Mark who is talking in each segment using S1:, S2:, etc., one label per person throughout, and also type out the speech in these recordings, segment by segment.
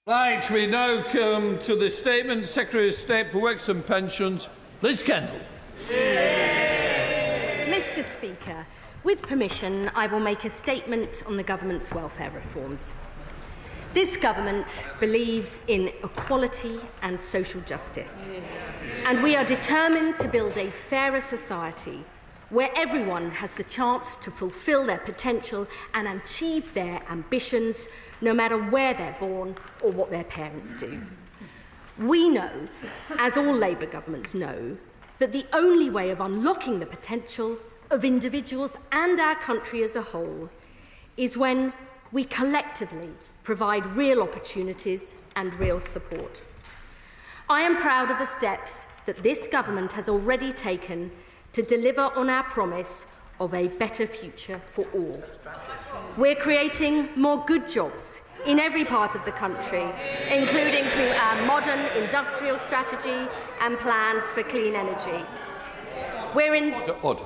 S1: Right, we now come to the statement. Secretary of State for Works and Pensions, Liz Kendall.
S2: Mr. Speaker, with permission, I will make a statement on the government's welfare reforms. This government believes in equality and social justice, and we are determined to build a fairer society where everyone has the chance to fulfil their potential and achieve their ambitions, no matter where they're born or what their parents do. We know, as all Labour governments know, that the only way of unlocking the potential of individuals and our country as a whole is when we collectively provide real opportunities and real support. I am proud of the steps that this government has already taken to deliver on our promise of a better future for all. We're creating more good jobs in every part of the country, including through our modern industrial strategy and plans for clean energy.
S1: Order.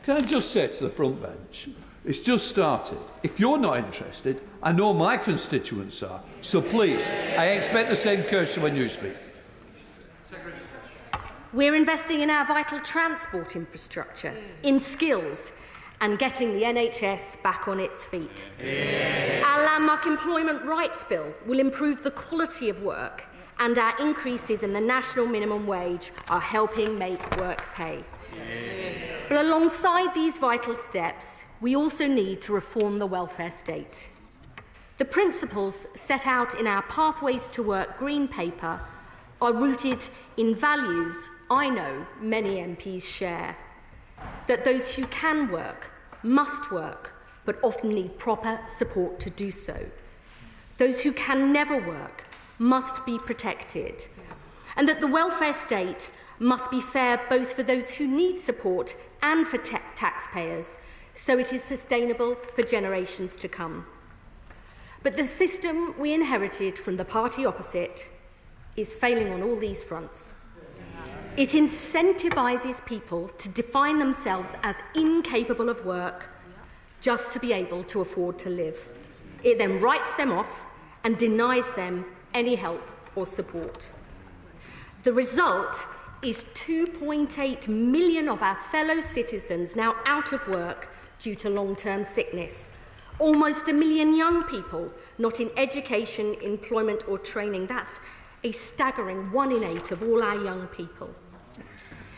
S1: Can I just say to the front bench, it's just started. If you're not interested, I know my constituents are, so please, I expect the same courtesy when you speak.
S2: We're investing in our vital transport infrastructure, in skills, and getting the NHS back on its feet. Our landmark employment rights bill will improve the quality of work, and our increases in the national minimum wage are helping make work pay. But alongside these vital steps, we also need to reform the welfare state. The principles set out in our Pathways to Work Green Paper are rooted in values I know many MPs share: that those who can work must work, but often need proper support to do so. Those who can never work must be protected, and that the welfare state must be fair both for those who need support and for taxpayers, so it is sustainable for generations to come. But the system we inherited from the party opposite is failing on all these fronts. It incentivises people to define themselves as incapable of work just to be able to afford to live. It then writes them off and denies them any help or support. The result is 2.8 million of our fellow citizens now out of work due to long-term sickness. Almost 1 million young people not in education, employment or training. That's a staggering 1 in 8 of all our young people.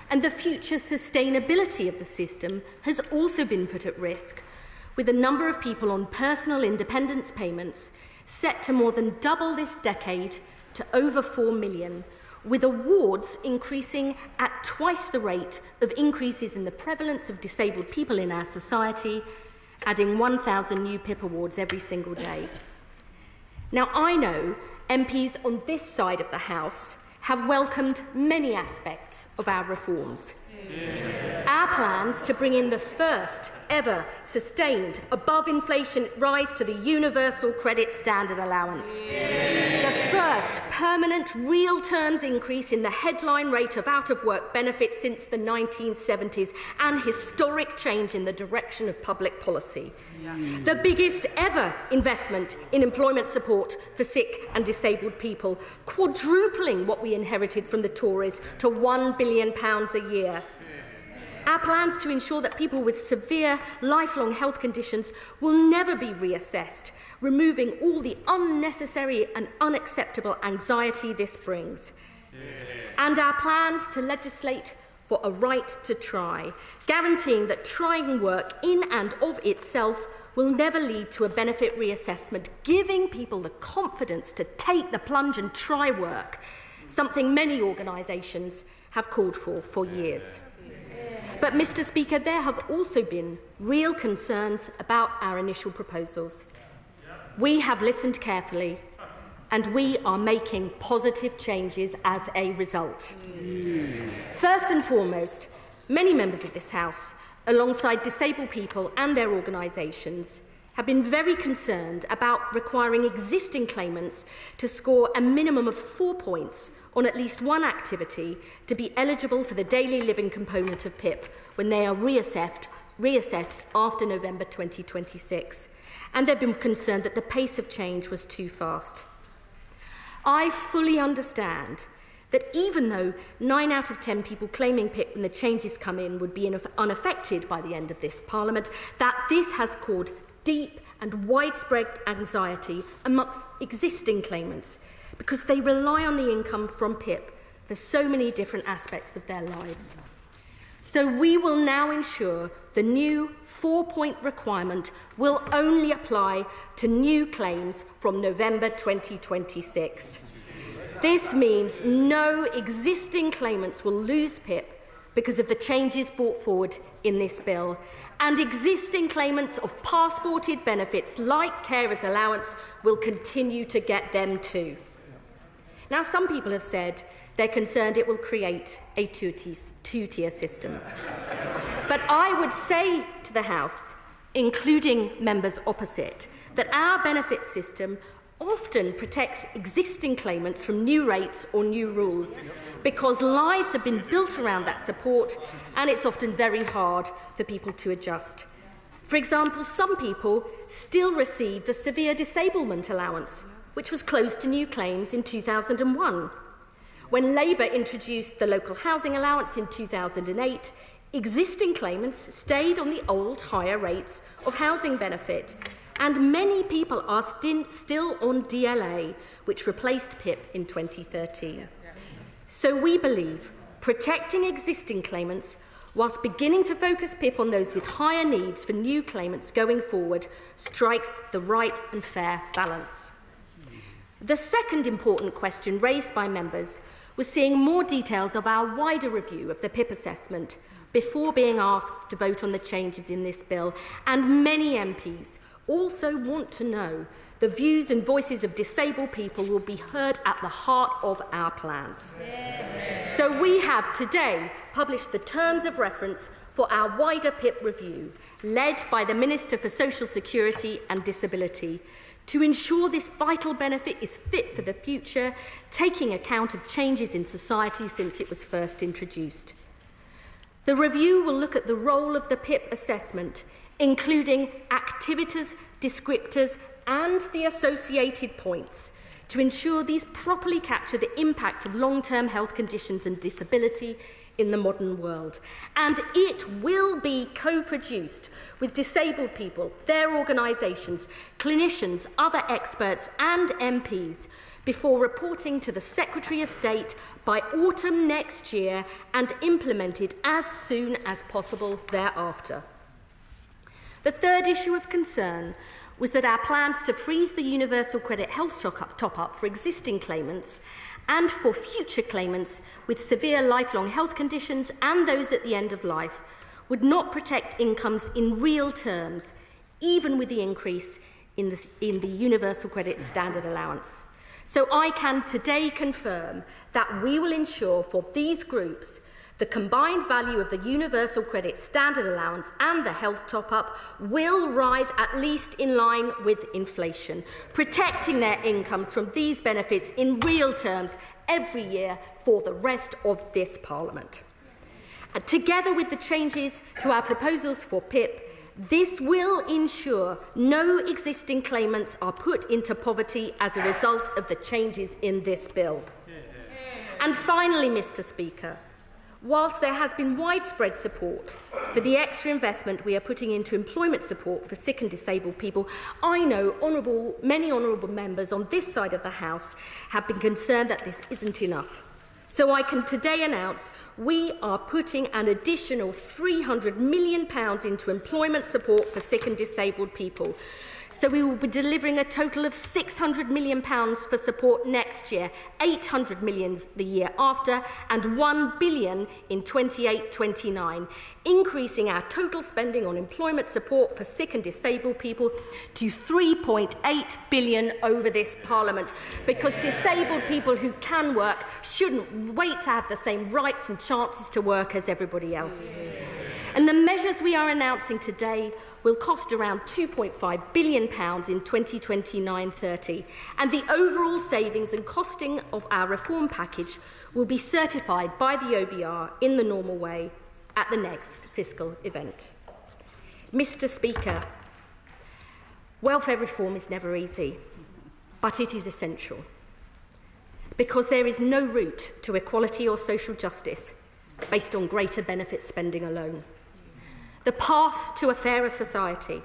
S2: And the future sustainability of the system has also been put at risk, with a number of people on personal independence payments set to more than double this decade to over 4 million, with awards increasing at twice the rate of increases in the prevalence of disabled people in our society, adding 1,000 new PIP awards every single day. Now, I know MPs on this side of the House have welcomed many aspects of our reforms. Our plans to bring in the first ever sustained above-inflation rise to the Universal Credit Standard Allowance, the first permanent real terms increase in the headline rate of out-of-work benefits since the 1970s, and historic change in the direction of public policy, the biggest ever investment in employment support for sick and disabled people, quadrupling what we inherited from the Tories to £1 billion a year. Our plans to ensure that people with severe lifelong health conditions will never be reassessed, removing all the unnecessary and unacceptable anxiety this brings. And our plans to legislate for a right to try, guaranteeing that trying work in and of itself will never lead to a benefit reassessment, giving people the confidence to take the plunge and try work, something many organisations have called for years. But, Mr. Speaker, there have also been real concerns about our initial proposals. We have listened carefully, and we are making positive changes as a result. First and foremost, many members of this House, alongside disabled people and their organisations, have been very concerned about requiring existing claimants to score a minimum of 4 points on at least one activity to be eligible for the daily living component of PIP when they are reassessed after November 2026. And they've been concerned that the pace of change was too fast. I fully understand that even though 9 out of 10 people claiming PIP when the changes come in would be unaffected by the end of this Parliament, that this has caused deep and widespread anxiety amongst existing claimants because they rely on the income from PIP for so many different aspects of their lives. So we will now ensure the new 4-point requirement will only apply to new claims from November 2026. This means no existing claimants will lose PIP because of the changes brought forward in this bill, and existing claimants of passported benefits like carers allowance will continue to get them too. Now, some people have said they're concerned it will create a two-tier system. But I would say to the House, including members opposite, that our benefit system often protects existing claimants from new rates or new rules because lives have been built around that support and it's often very hard for people to adjust. For example, some people still receive the severe disablement allowance, which was closed to new claims in 2001. When Labour introduced the local housing allowance in 2008, existing claimants stayed on the old higher rates of housing benefit, and many people are still on DLA, which replaced PIP in 2013. So we believe protecting existing claimants whilst beginning to focus PIP on those with higher needs for new claimants going forward strikes the right and fair balance. The second important question raised by members was seeing more details of our wider review of the PIP assessment before being asked to vote on the changes in this bill, and many MPs also want to know the views and voices of disabled people will be heard at the heart of our plans. So we have today published the terms of reference for our wider PIP review, led by the Minister for Social Security and Disability, to ensure this vital benefit is fit for the future, taking account of changes in society since it was first introduced. The review will look at the role of the PIP assessment, including activities, descriptors and the associated points, to ensure these properly capture the impact of long-term health conditions and disability in the modern world. And it will be co-produced with disabled people, their organisations, clinicians, other experts and MPs before reporting to the Secretary of State by autumn next year and implemented as soon as possible thereafter. The third issue of concern was that our plans to freeze the universal credit health top-up for existing claimants and for future claimants with severe lifelong health conditions and those at the end of life would not protect incomes in real terms, even with the increase in the universal credit standard allowance. So I can today confirm that we will ensure for these groups the combined value of the universal credit standard allowance and the health top-up will rise at least in line with inflation, protecting their incomes from these benefits in real terms every year for the rest of this Parliament. And together with the changes to our proposals for PIP, this will ensure no existing claimants are put into poverty as a result of the changes in this bill. And finally, Mr. Speaker, whilst there has been widespread support for the extra investment we are putting into employment support for sick and disabled people, I know many honourable members on this side of the House have been concerned that this isn't enough. So I can today announce we are putting an additional £300 million into employment support for sick and disabled people. So we will be delivering a total of £600 million for support next year, £800 million the year after, and £1 billion in 28-29, increasing our total spending on employment support for sick and disabled people to £3.8 billion over this Parliament, because disabled people who can work shouldn't wait to have the same rights and chances to work as everybody else. And the measures we are announcing today will cost around £2.5 billion in 2029-30, and the overall savings and costing of our reform package will be certified by the OBR in the normal way at the next fiscal event. Mr. Speaker, welfare reform is never easy, but it is essential. because there is no route to equality or social justice based on greater benefit spending alone. The path to a fairer society,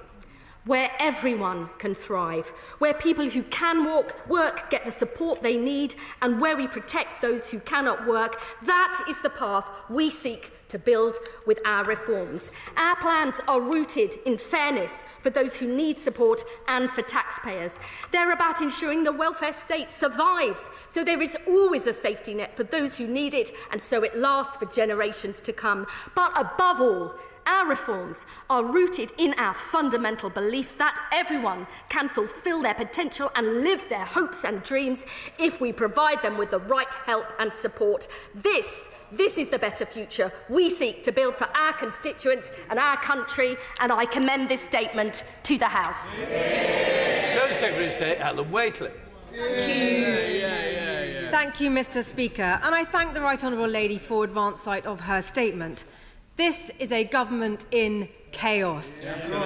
S2: where everyone can thrive, where people who can work get the support they need, and where we protect those who cannot work, that is the path we seek to build with our reforms. Our plans are rooted in fairness for those who need support and for taxpayers. They're about ensuring the welfare state survives, so there is always a safety net for those who need it, and so it lasts for generations to come. But above all, our reforms are rooted in our fundamental belief that everyone can fulfil their potential and live their hopes and dreams if we provide them with the right help and support. This is the better future we seek to build for our constituents and our country, and I commend this statement to the House.
S1: Service Secretary of State Alan Waitley.
S3: Thank you, Mr. Speaker, and I thank the Right Honourable Lady for advance sight of her statement. This is a government in chaos.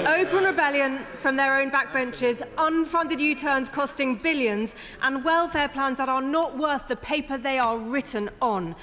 S3: Open rebellion from their own backbenches, unfunded U-turns costing billions, and welfare plans that are not worth the paper they are written on.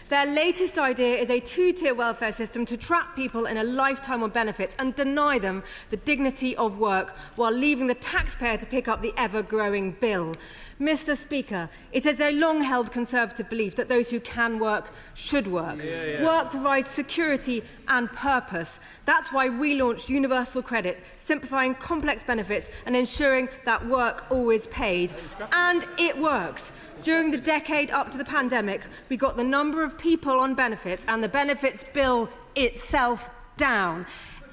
S3: Their latest idea is a two-tier welfare system to trap people in a lifetime of benefits and deny them the dignity of work while leaving the taxpayer to pick up the ever-growing bill. Mr. Speaker, it is a long-held Conservative belief that those who can work should work. Work provides security and purpose. That's why we launched universal credit, simplifying complex benefits and ensuring that work always paid. And it works. During the decade up to the pandemic, we got the number of people on benefits and the benefits bill itself down.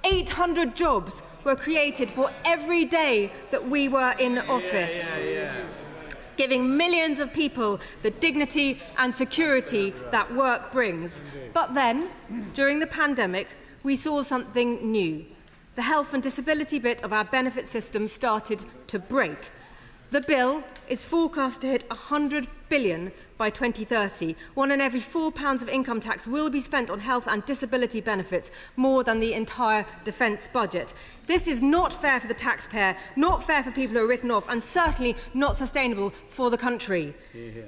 S3: 800 jobs were created for every day that we were in office. Giving millions of people the dignity and security that work brings. But then, during the pandemic, we saw something new. The health and disability bit of our benefit system started to break. The bill is forecast to hit £100 billion by 2030. £1 in every £4 of income tax will be spent on health and disability benefits, more than the entire defence budget. This is not fair for the taxpayer, not fair for people who are written off, and certainly not sustainable for the country.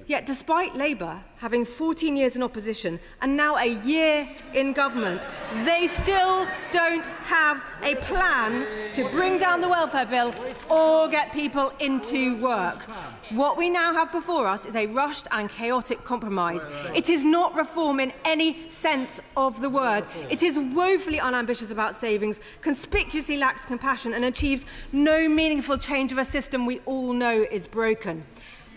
S3: Yet, despite Labour having 14 years in opposition and now a year in government, they still don't have a plan to bring down the welfare bill or get people into work. What we now have before us is a rushed and chaotic compromise. It is not reform in any sense of the word. It is woefully unambitious about savings, conspicuously lacks compassion, and achieves no meaningful change of a system we all know is broken.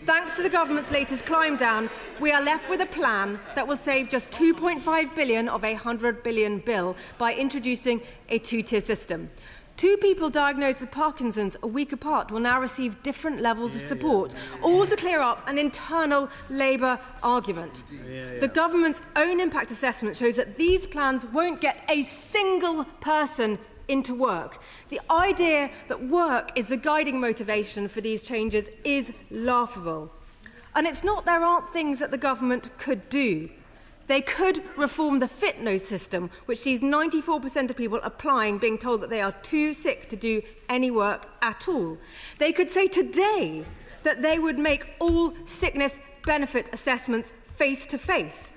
S3: Thanks to the government's latest climb down, we are left with a plan that will save just £2.5 billion of a £100 billion bill by introducing a two-tier system. Two people diagnosed with Parkinson's a week apart will now receive different levels of support, all to clear up an internal Labour argument. The government's own impact assessment shows that these plans won't get a single person into work. The idea that work is the guiding motivation for these changes is laughable. And it's not there aren't things that the government could do. They could reform the fit nose system, which sees 94% of people applying being told that they are too sick to do any work at all. They could say today that they would make all sickness benefit assessments face-to-face.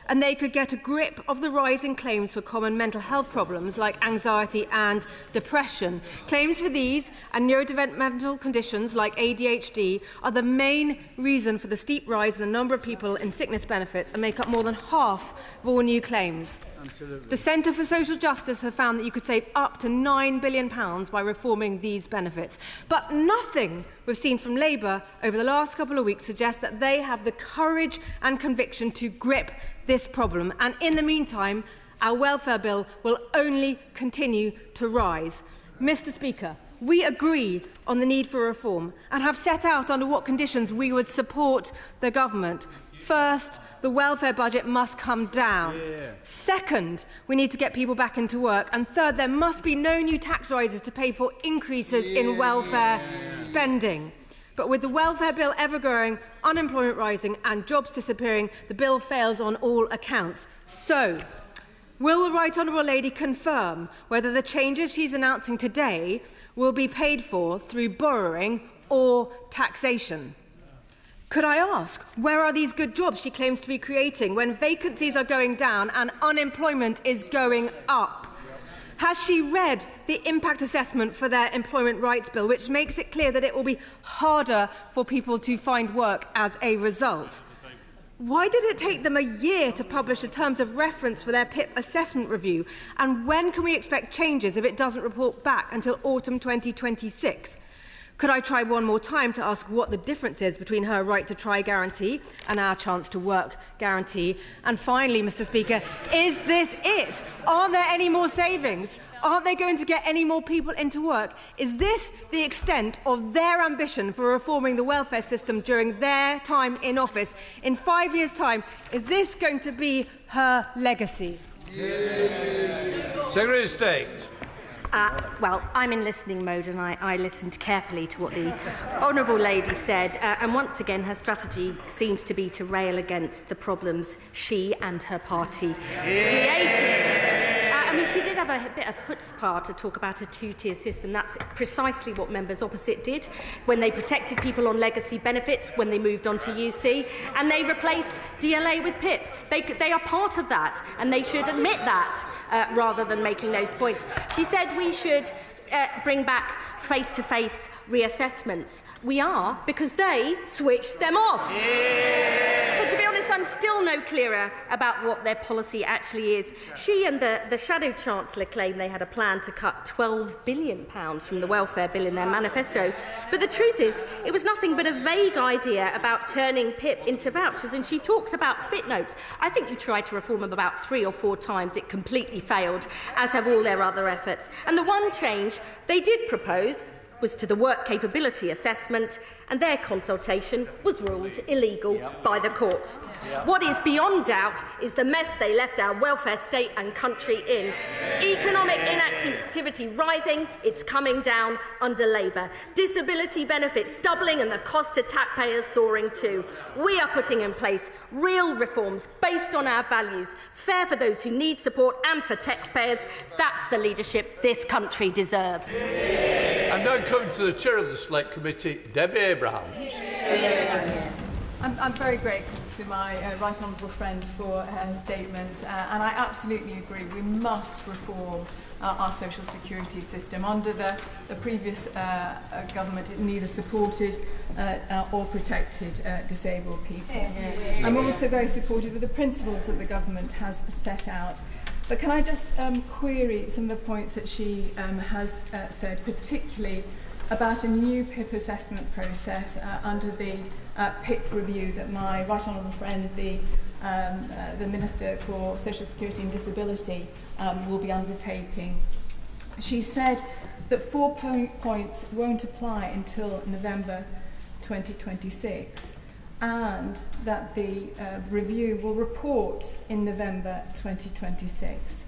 S3: And they could get a grip of the rising claims for common mental health problems like anxiety and depression. Claims for these and neurodevelopmental conditions like ADHD are the main reason for the steep rise in the number of people in sickness benefits and make up more than half of all new claims. Absolutely. The Centre for Social Justice have found that you could save up to £9 billion by reforming these benefits. But nothing we've seen from Labour over the last couple of weeks suggests that they have the courage and conviction to grip this problem. And in the meantime, our welfare bill will only continue to rise. Mr. Speaker, we agree on the need for reform and have set out under what conditions we would support the government. First, the welfare budget must come down. Second, we need to get people back into work. And third, there must be no new tax rises to pay for increases in welfare spending. But with the welfare bill ever growing, unemployment rising and jobs disappearing, the bill fails on all accounts. So, will the Right Honourable Lady confirm whether the changes she's announcing today will be paid for through borrowing or taxation? Could I ask, where are these good jobs she claims to be creating when vacancies are going down and unemployment is going up? Has she read the impact assessment for their employment rights bill, which makes it clear that it will be harder for people to find work as a result? Why did it take them a year to publish the terms of reference for their PIP assessment review? And when can we expect changes if it doesn't report back until autumn 2026? Could I try one more time to ask what the difference is between her right to try guarantee and our chance to work guarantee? And finally, Mr. Speaker, is this it? Aren't there any more savings? Aren't they going to get any more people into work? Is this the extent of their ambition for reforming the welfare system during their time in office? In 5 years' time, is this going to be her legacy?
S1: Secretary of State.
S2: Well, I'm in listening mode and I listened carefully to what the Honourable Lady said. And once again, her strategy seems to be to rail against the problems she and her party created. I mean, she did have a bit of chutzpah to talk about a two-tier system. That's precisely what members opposite did when they protected people on legacy benefits, when they moved on to UC, and they replaced DLA with PIP. They are part of that, and they should admit that rather than making those points. She said we should bring back face-to-face reassessments. We are, because they switched them off. Yeah. But to be honest, I'm still no clearer about what their policy actually is. She and the Shadow Chancellor claim they had a plan to cut £12 billion from the welfare bill in their manifesto. But the truth is, it was nothing but a vague idea about turning PIP into vouchers, and she talks about fit notes. I think you tried to reform them about 3 or 4 times. It completely failed, as have all their other efforts. And the one change they did propose was to the work capability assessment, and their consultation was ruled illegal by the courts. What is beyond doubt is the mess they left our welfare state and country in. Economic inactivity rising, it's coming down under Labour. Disability benefits doubling and the cost to taxpayers soaring too. We are putting in place real reforms based on our values, fair for those who need support and for taxpayers. That's the leadership this country deserves.
S1: I'm now coming to the chair of the Select Committee, Debbie Abrahams.
S4: I'm very grateful to my right honourable friend for her statement, and I absolutely agree. We must reform our social security system. Under the previous government, it neither supported or protected disabled people. I'm also very supportive of the principles that the government has set out. But can I just query some of the points that she has said, particularly about a new PIP assessment process under the PIP review that my right honourable friend, the Minister for Social Security and Disability, will be undertaking. She said that 4 points won't apply until November 2026, and that the review will report in November 2026.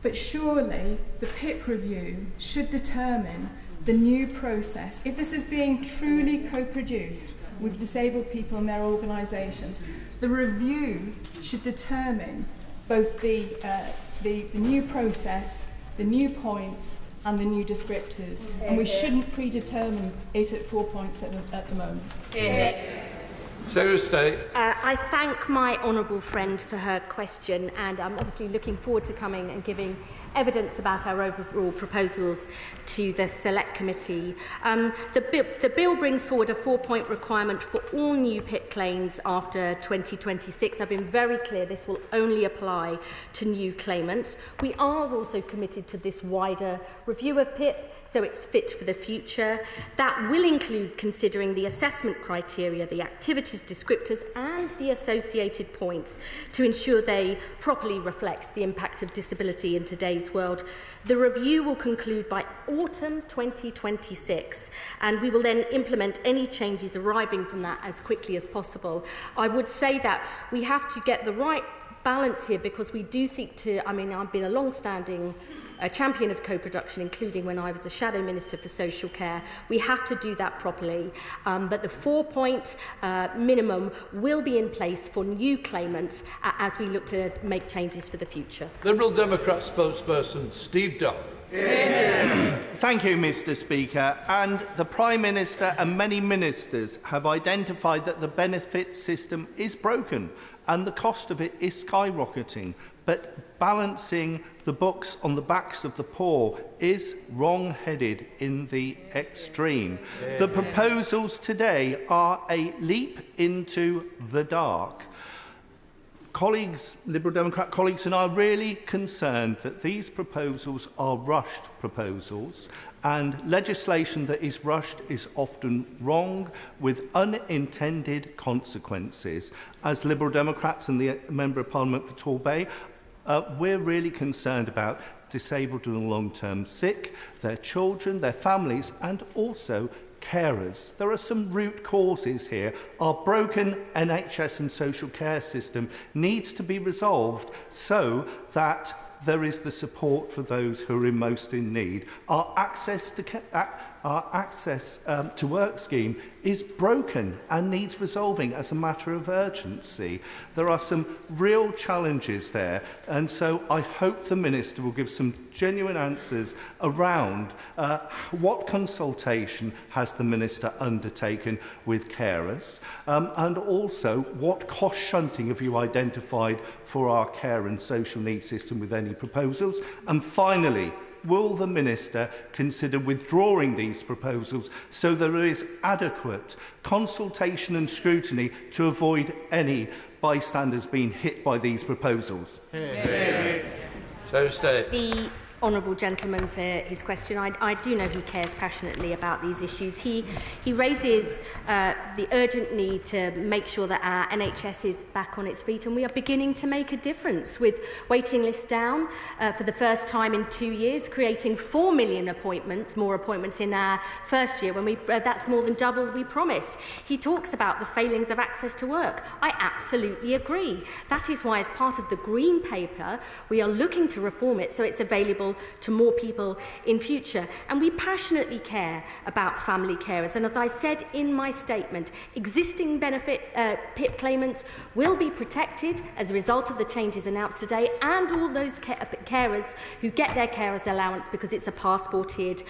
S4: But surely the PIP review should determine the new process. If this is being truly co-produced with disabled people and their organisations, the review should determine both the new process, the new points and the new descriptors. And we shouldn't predetermine it at 4 points at the moment.
S1: Secretary of State.
S2: I thank my honourable friend for her question, and I'm obviously looking forward to coming and giving evidence about our overall proposals to the Select Committee. The bill brings forward a 4-point requirement for all new PIP claims after 2026. I've been very clear this will only apply to new claimants. We are also committed to this wider review of PIP, so it's fit for the future. That will include considering the assessment criteria, the activities descriptors and the associated points to ensure they properly reflect the impact of disability in today's world. The review will conclude by autumn 2026, and we will then implement any changes arriving from that as quickly as possible. I would say that we have to get the right balance here, because we do seek to, I've been a long-standing champion of co-production, including when I was the Shadow Minister for Social Care. We have to do that properly, but the 4-point minimum will be in place for new claimants as we look to make changes for the future.
S1: Liberal Democrat spokesperson Steve Dunn.
S5: Thank you, Mr. Speaker. And the Prime Minister and many ministers have identified that the benefit system is broken and the cost of it is skyrocketing. But balancing the books on the backs of the poor is wrong-headed in the extreme. The proposals today are a leap into the dark. Colleagues, Liberal Democrat colleagues, and I are really concerned that these proposals are rushed proposals, and legislation that is rushed is often wrong with unintended consequences. As Liberal Democrats and the Member of Parliament for Torbay, we're really concerned about disabled and long-term sick, their children, their families, and also carers. There are some root causes here. Our broken NHS and social care system needs to be resolved so that there is the support for those who are most in need. Our access to work scheme is broken and needs resolving as a matter of urgency. There are some real challenges there, and so I hope the Minister will give some genuine answers around what consultation has the Minister undertaken with carers, and also what cost shunting have you identified for our care and social needs system with any proposals. And finally, will the Minister consider withdrawing these proposals so there is adequate consultation and scrutiny to avoid any bystanders being hit by these proposals?
S1: So stay.
S2: The honourable gentleman for his question. I do know he cares passionately about these issues. He raises the urgent need to make sure that our NHS is back on its feet, and we are beginning to make a difference with waiting lists down for the first time in 2 years, creating 4 million more appointments in our first year, when that's more than double we promised. He talks about the failings of access to work. I absolutely agree. That is why, as part of the Green Paper, we are looking to reform it so it's available to more people in future. And we passionately care about family carers. And as I said in my statement, existing benefit PIP claimants will be protected as a result of the changes announced today, and all those carers who get their carers allowance because it's a passported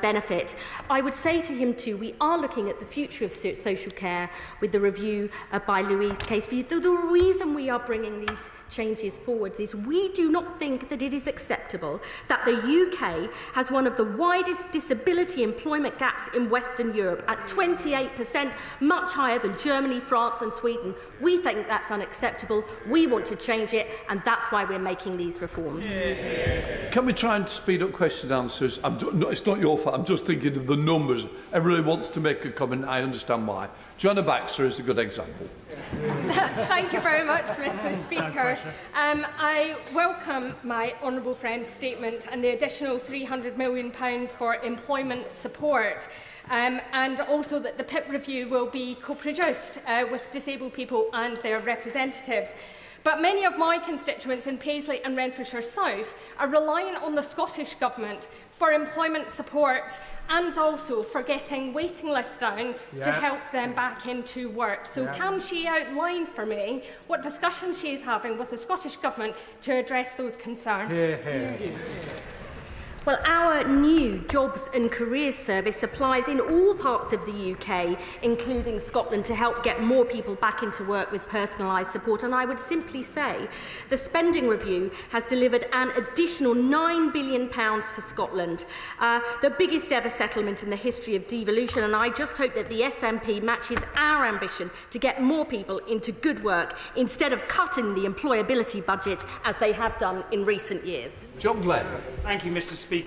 S2: benefit. I would say to him too, we are looking at the future of social care with the review by Louise Caseby. The reason we are bringing these changes forwards is we do not think that it is acceptable that the UK has one of the widest disability employment gaps in Western Europe at 28%, much higher than Germany, France and Sweden. We think that's unacceptable. We want to change it, and that's why we're making these reforms.
S1: Can we try and speed up question and answers? It's not your fault. I'm just thinking of the numbers. Everybody wants to make a comment. I understand why. Joanna Baxter is a good example.
S6: Thank you very much, Mr. Speaker. I welcome my honourable friend's statement and the additional £300 million for employment support, and also that the PIP review will be co-produced with disabled people and their representatives. But many of my constituents in Paisley and Renfrewshire South are relying on the Scottish Government for employment support and also for getting waiting lists down to help them back into work. So can she outline for me what discussions she is having with the Scottish Government to address those concerns?
S2: Well, our new Jobs and Careers Service applies in all parts of the UK, including Scotland, to help get more people back into work with personalised support. And I would simply say the spending review has delivered an additional £9 billion for Scotland, the biggest ever settlement in the history of devolution. And I just hope that the SNP matches our ambition to get more people into good work instead of cutting the employability budget as they have done in recent years.
S1: John Glenn.
S7: Thank you, Mr. Speaker.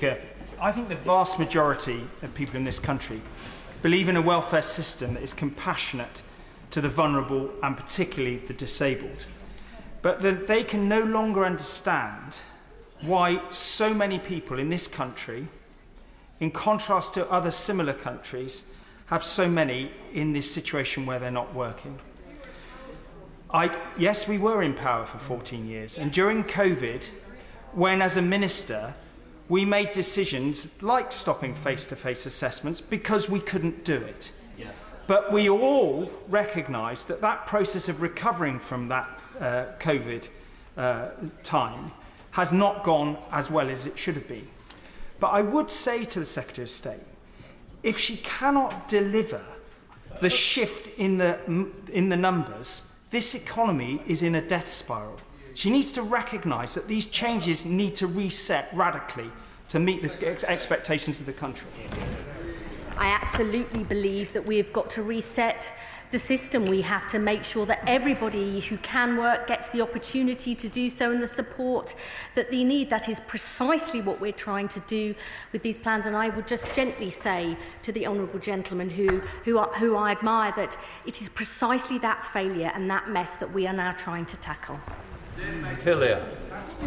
S7: I think the vast majority of people in this country believe in a welfare system that is compassionate to the vulnerable and particularly the disabled, but that they can no longer understand why so many people in this country, in contrast to other similar countries, have so many in this situation where they're not working. Yes, we were in power for 14 years, and during COVID, when as a minister we made decisions like stopping face-to-face assessments because we couldn't do it. But we all recognised that that process of recovering from that COVID time has not gone as well as it should have been. But I would say to the Secretary of State, if she cannot deliver the shift in the numbers, this economy is in a death spiral. She needs to recognise that these changes need to reset radically to meet the expectations of the country.
S2: I absolutely believe that we have got to reset the system. We have to make sure that everybody who can work gets the opportunity to do so and the support that they need. That is precisely what we're trying to do with these plans. And I would just gently say to the honourable gentleman who I admire that it is precisely that failure and that mess that we are now trying to tackle.
S1: Hillier.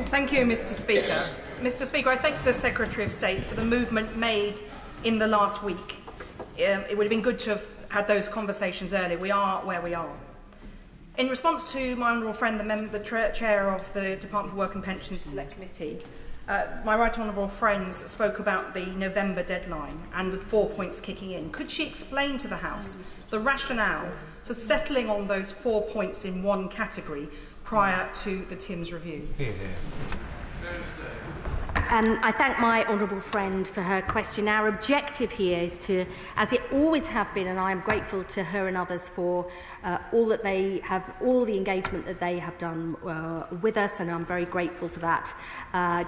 S8: Thank you, Mr. Speaker. Mr. Speaker, I thank the Secretary of State for the movement made in the last week. It would have been good to have had those conversations earlier. We are where we are. In response to my honourable friend, the chair of the Department for Work and Pensions Select Committee, my right honourable friends spoke about the November deadline and the 4 points kicking in. Could she explain to the House the rationale for settling on those 4 points in one category prior to the Timms review?
S2: I thank my honourable friend for her question. Our objective here is to, as it always have been, and I am grateful to her and others for all the engagement that they have done with us, and I'm very grateful for that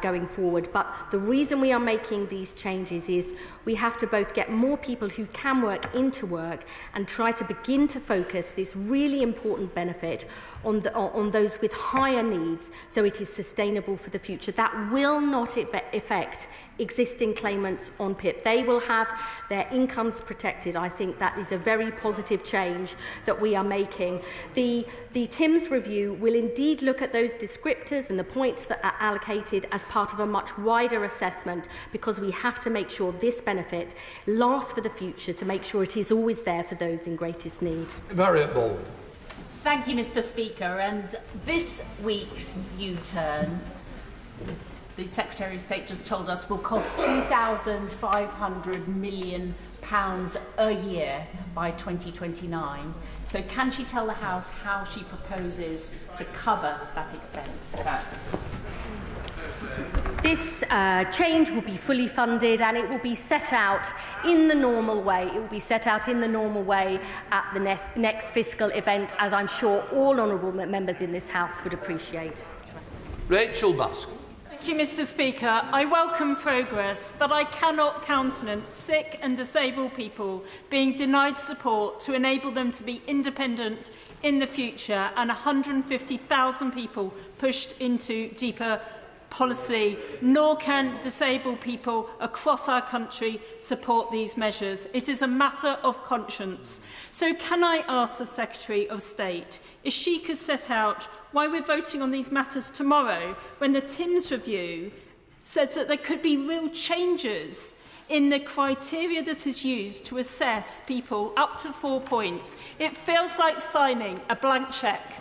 S2: going forward. But the reason we are making these changes is we have to both get more people who can work into work and try to begin to focus this really important benefit on those with higher needs, so it is sustainable for the future. That will not affect existing claimants on PIP. They will have their incomes protected. I think that is a very positive change that we are making. The Timms review will indeed look at those descriptors and the points that are allocated as part of a much wider assessment, because we have to make sure this benefit lasts for the future, to make sure it is always there for those in greatest need.
S1: Marriott Baldwin.
S9: Thank you, Mr. Speaker. And this week's U-turn, the Secretary of State just told us, will cost £2,500 million a year by 2029. So can she tell the House how she proposes to cover that expense?
S2: This change will be fully funded, and it will be set out in the normal way. It will be set out in the normal way at the next fiscal event, as I'm sure all honourable members in this House would appreciate.
S1: Rachel Musk.
S10: Thank you, Mr. Speaker. I welcome progress, but I cannot countenance sick and disabled people being denied support to enable them to be independent in the future, and 150,000 people pushed into deeper policy, nor can disabled people across our country support these measures. It is a matter of conscience. So can I ask the Secretary of State if she could set out why we're voting on these matters tomorrow, when the Timms review says that there could be real changes in the criteria that is used to assess people up to 4 points? It feels like signing a blank cheque.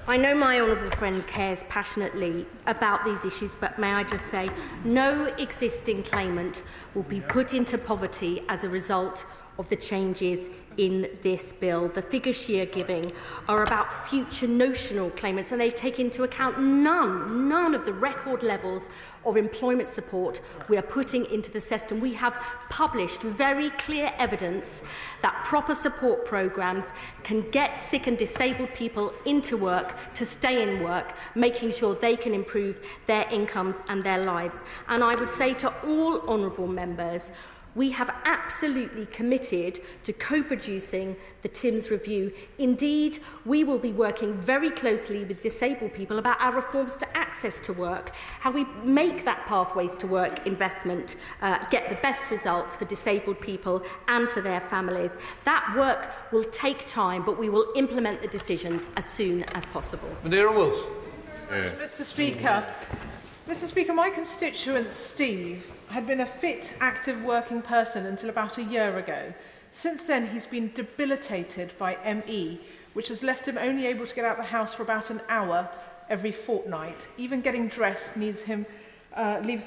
S2: I know my honourable friend cares passionately about these issues, but may I just say, no existing claimant will be put into poverty as a result of the changes in this bill. The figures she are giving are about future notional claimants, and they take into account none of the record levels of employment support we are putting into the system. We have published very clear evidence that proper support programmes can get sick and disabled people into work, to stay in work, making sure they can improve their incomes and their lives. And I would say to all honourable members, we have absolutely committed to co-producing the Timms review. Indeed, we will be working very closely with disabled people about our reforms to access to work, how we make that pathways to work investment get the best results for disabled people and for their families. That work will take time, but we will implement the decisions as soon as possible.
S1: Madeira Wilson.
S11: Mr. Speaker. Mr. Speaker, my constituent Steve had been a fit, active working person until about a year ago. Since then, he's been debilitated by ME, which has left him only able to get out of the house for about an hour every fortnight. Even getting dressed leaves him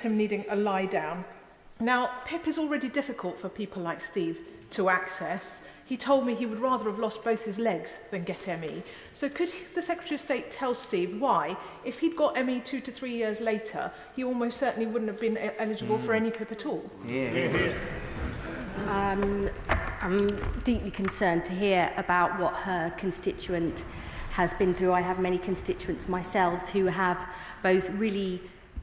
S11: needing a lie down. Now, PIP is already difficult for people like Steve. to access. He told me he would rather have lost both his legs than get ME. So could the Secretary of State tell Steve why, if he'd got ME 2 to 3 years later, he almost certainly wouldn't have been eligible for any PIP at all?
S2: I'm deeply concerned to hear about what her constituent has been through. I have many constituents myself who have both really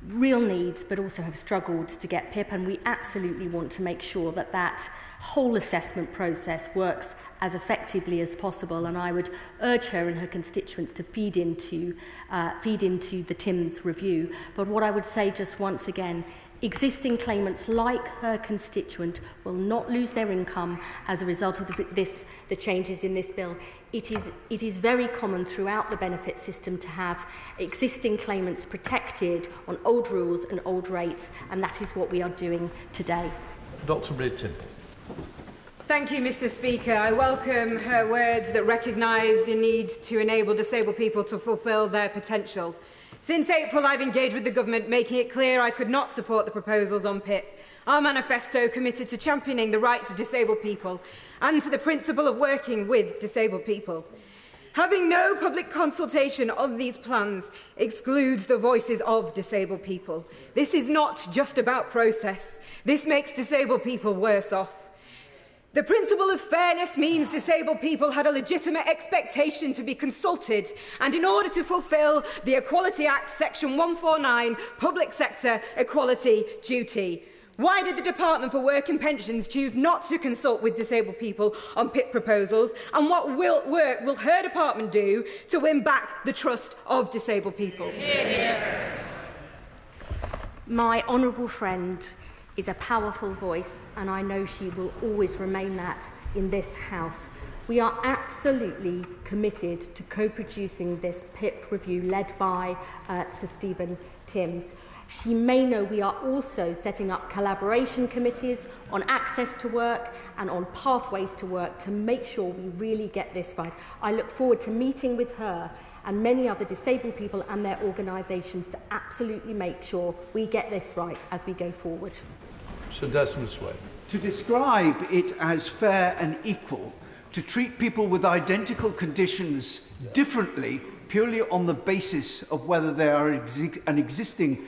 S2: real needs but also have struggled to get PIP, and we absolutely want to make sure that that whole assessment process works as effectively as possible, and I would urge her and her constituents to feed into the TIMS review. But what I would say just once again, existing claimants like her constituent will not lose their income as a result of the changes in this bill. It is very common throughout the benefit system to have existing claimants protected on old rules and old rates, and that is what we are doing today.
S1: Dr. Bridton.
S3: Thank you, Mr. Speaker. I welcome her words that recognise the need to enable disabled people to fulfil their potential. Since April, I've engaged with the government, making it clear I could not support the proposals on PIP. Our manifesto committed to championing the rights of disabled people and to the principle of working with disabled people. Having no public consultation on these plans excludes the voices of disabled people. This is not just about process. This makes disabled people worse off. The principle of fairness means disabled people had a legitimate expectation to be consulted, and in order to fulfil the Equality Act Section 149, Public Sector Equality Duty. Why did the Department for Work and Pensions choose not to consult with disabled people on PIP proposals, and what work will her department do to win back the trust of disabled people?
S2: My honourable friend is a powerful voice, and I know she will always remain that in this House. We are absolutely committed to co-producing this PIP review led by Sir Stephen Timms. She may know we are also setting up collaboration committees on access to work and on pathways to work to make sure we really get this right. I look forward to meeting with her and many other disabled people and their organisations to absolutely make sure we get this right as we go forward.
S1: Sir Desmond Swade.
S12: To describe it as fair and equal, to treat people with identical conditions differently purely on the basis of whether they are an existing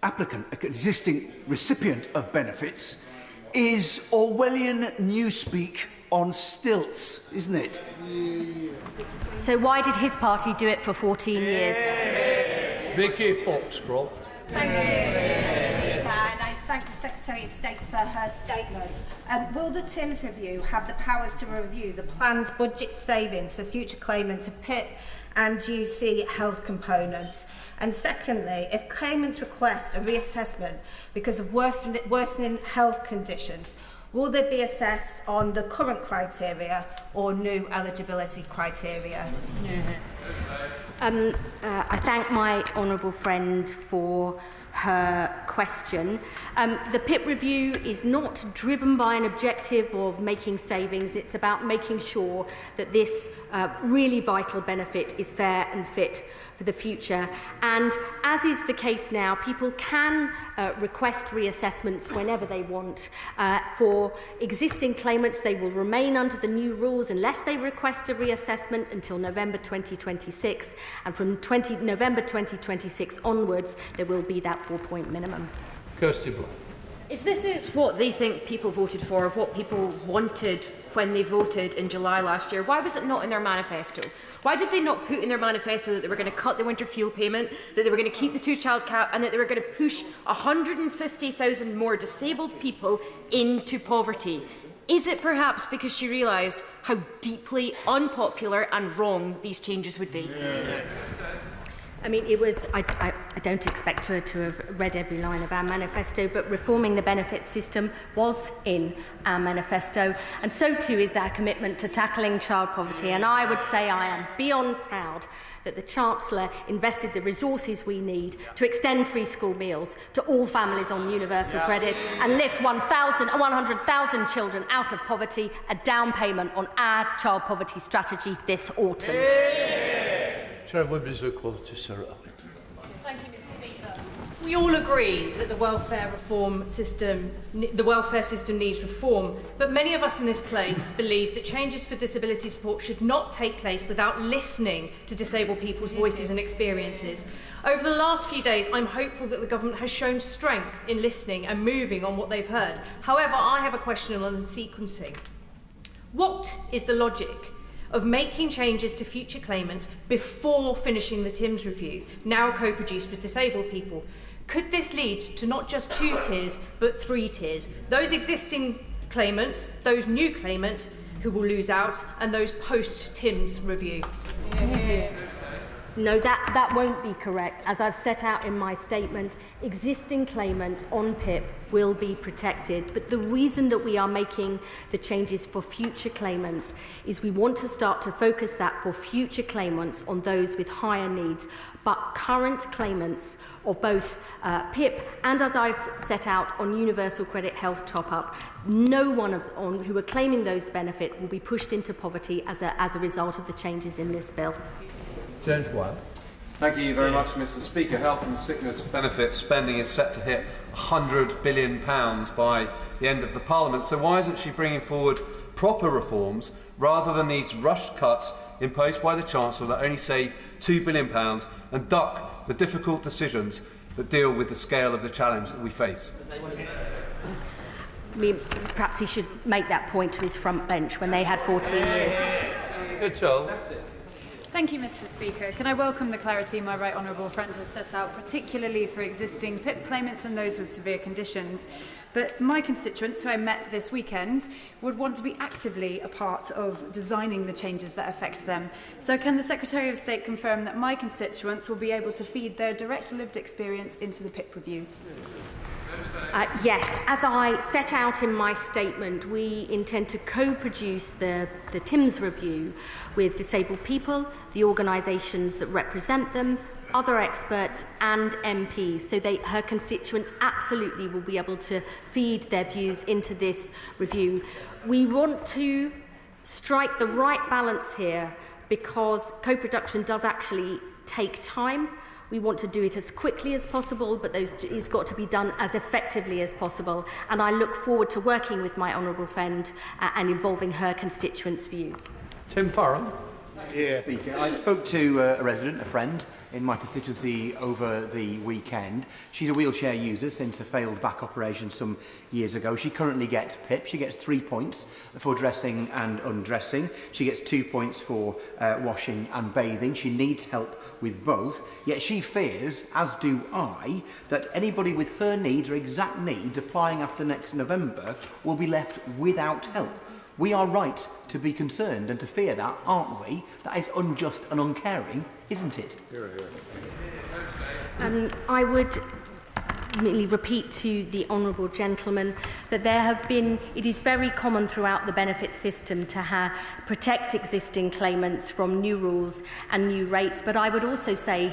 S12: applicant, an existing recipient of benefits, is Orwellian newspeak on stilts, isn't it?
S2: So why did his party do it for 14 years?
S1: Vicky Foxcroft.
S13: Thank you, Mr. Speaker, and I thank the Secretary of State for her statement. Will the TIMS review have the powers to review the planned budget savings for future claimants of PIP and UC health components? And secondly, if claimants request a reassessment because of worsening health conditions, will they be assessed on the current criteria or new eligibility criteria?
S2: I thank my honourable friend for her question. The PIP review is not driven by an objective of making savings. It's about making sure that this really vital benefit is fair and fit for the future. And as is the case now, people can request reassessments whenever they want. For existing claimants, they will remain under the new rules unless they request a reassessment until November 2026. And from November 2026 onwards, there will be that 4-point minimum.
S1: Kirsty Black.
S14: If this is what they think people voted for, what people wanted when they voted in July last year, why was it not in their manifesto? Why did they not put in their manifesto that they were going to cut the winter fuel payment, that they were going to keep the two-child cap, and that they were going to push 150,000 more disabled people into poverty? Is it perhaps because she realised how deeply unpopular and wrong these changes would be?
S2: I mean, it was, I don't expect her to have read every line of our manifesto, but reforming the benefit system was in our manifesto, and so too is our commitment to tackling child poverty. And I would say I am beyond proud that the Chancellor invested the resources we need to extend free school meals to all families on universal credit and lift 100,000 children out of poverty, a down payment on our child poverty strategy this autumn.
S1: Chair of Women's Equality, Sarah Owen.
S10: Thank you, Mr. Speaker.
S15: We all agree that the welfare system needs reform, but many of us in this place believe that changes for disability support should not take place without listening to disabled people's voices and experiences. Over the last few days, I'm hopeful that the government has shown strength in listening and moving on what they've heard. However, I have a question on the sequencing. What is the logic of making changes to future claimants before finishing the TIMS review, now co-produced with disabled people? Could this lead to not just 2 tiers, but 3 tiers? Those existing claimants, those new claimants who will lose out, and those post-TIMS review?
S2: No, that won't be correct. As I've set out in my statement, existing claimants on PIP will be protected. But the reason that we are making the changes for future claimants is we want to start to focus that for future claimants on those with higher needs. But current claimants of both PIP and, as I've set out, on Universal Credit Health Top-Up, no one who are claiming those benefits will be pushed into poverty as a result of the changes in this bill.
S1: James Wyatt.
S16: Thank you very much, Mr. Speaker. Health and sickness benefit spending is set to hit £100 billion by the end of the Parliament. So why isn't she bringing forward proper reforms rather than these rushed cuts imposed by the Chancellor that only save £2 billion and duck the difficult decisions that deal with the scale of the challenge that we face?
S2: I mean, perhaps he should make that point to his front bench when they had 14 years.
S1: Good job.
S17: Thank you, Mr. Speaker. Can I welcome the clarity my right honourable friend has set out, particularly for existing PIP claimants and those with severe conditions. But my constituents, who I met this weekend, would want to be actively a part of designing the changes that affect them. So can the Secretary of State confirm that my constituents will be able to feed their direct lived experience into the PIP review?
S2: Yes, as I set out in my statement, we intend to co-produce the TIMS review with disabled people, the organisations that represent them, other experts and MPs, so her constituents absolutely will be able to feed their views into this review. We want to strike the right balance here because co-production does actually take time. We want to do it as quickly as possible, but it's got to be done as effectively as possible. And I look forward to working with my honourable friend and involving her constituents' views.
S1: Tim Farron.
S18: Mr. Speaker, I spoke to a resident, a friend, in my constituency over the weekend. She's a wheelchair user since a failed back operation some years ago. She currently gets PIP. She gets 3 points for dressing and undressing. She gets 2 points for washing and bathing. She needs help with both. Yet she fears, as do I, that anybody with her needs or exact needs applying after next November will be left without help. We are right to be concerned and to fear that, aren't we? That is unjust and uncaring, isn't it?
S2: I would merely repeat to the honourable gentleman that it is very common throughout the benefit system to protect existing claimants from new rules and new rates. But I would also say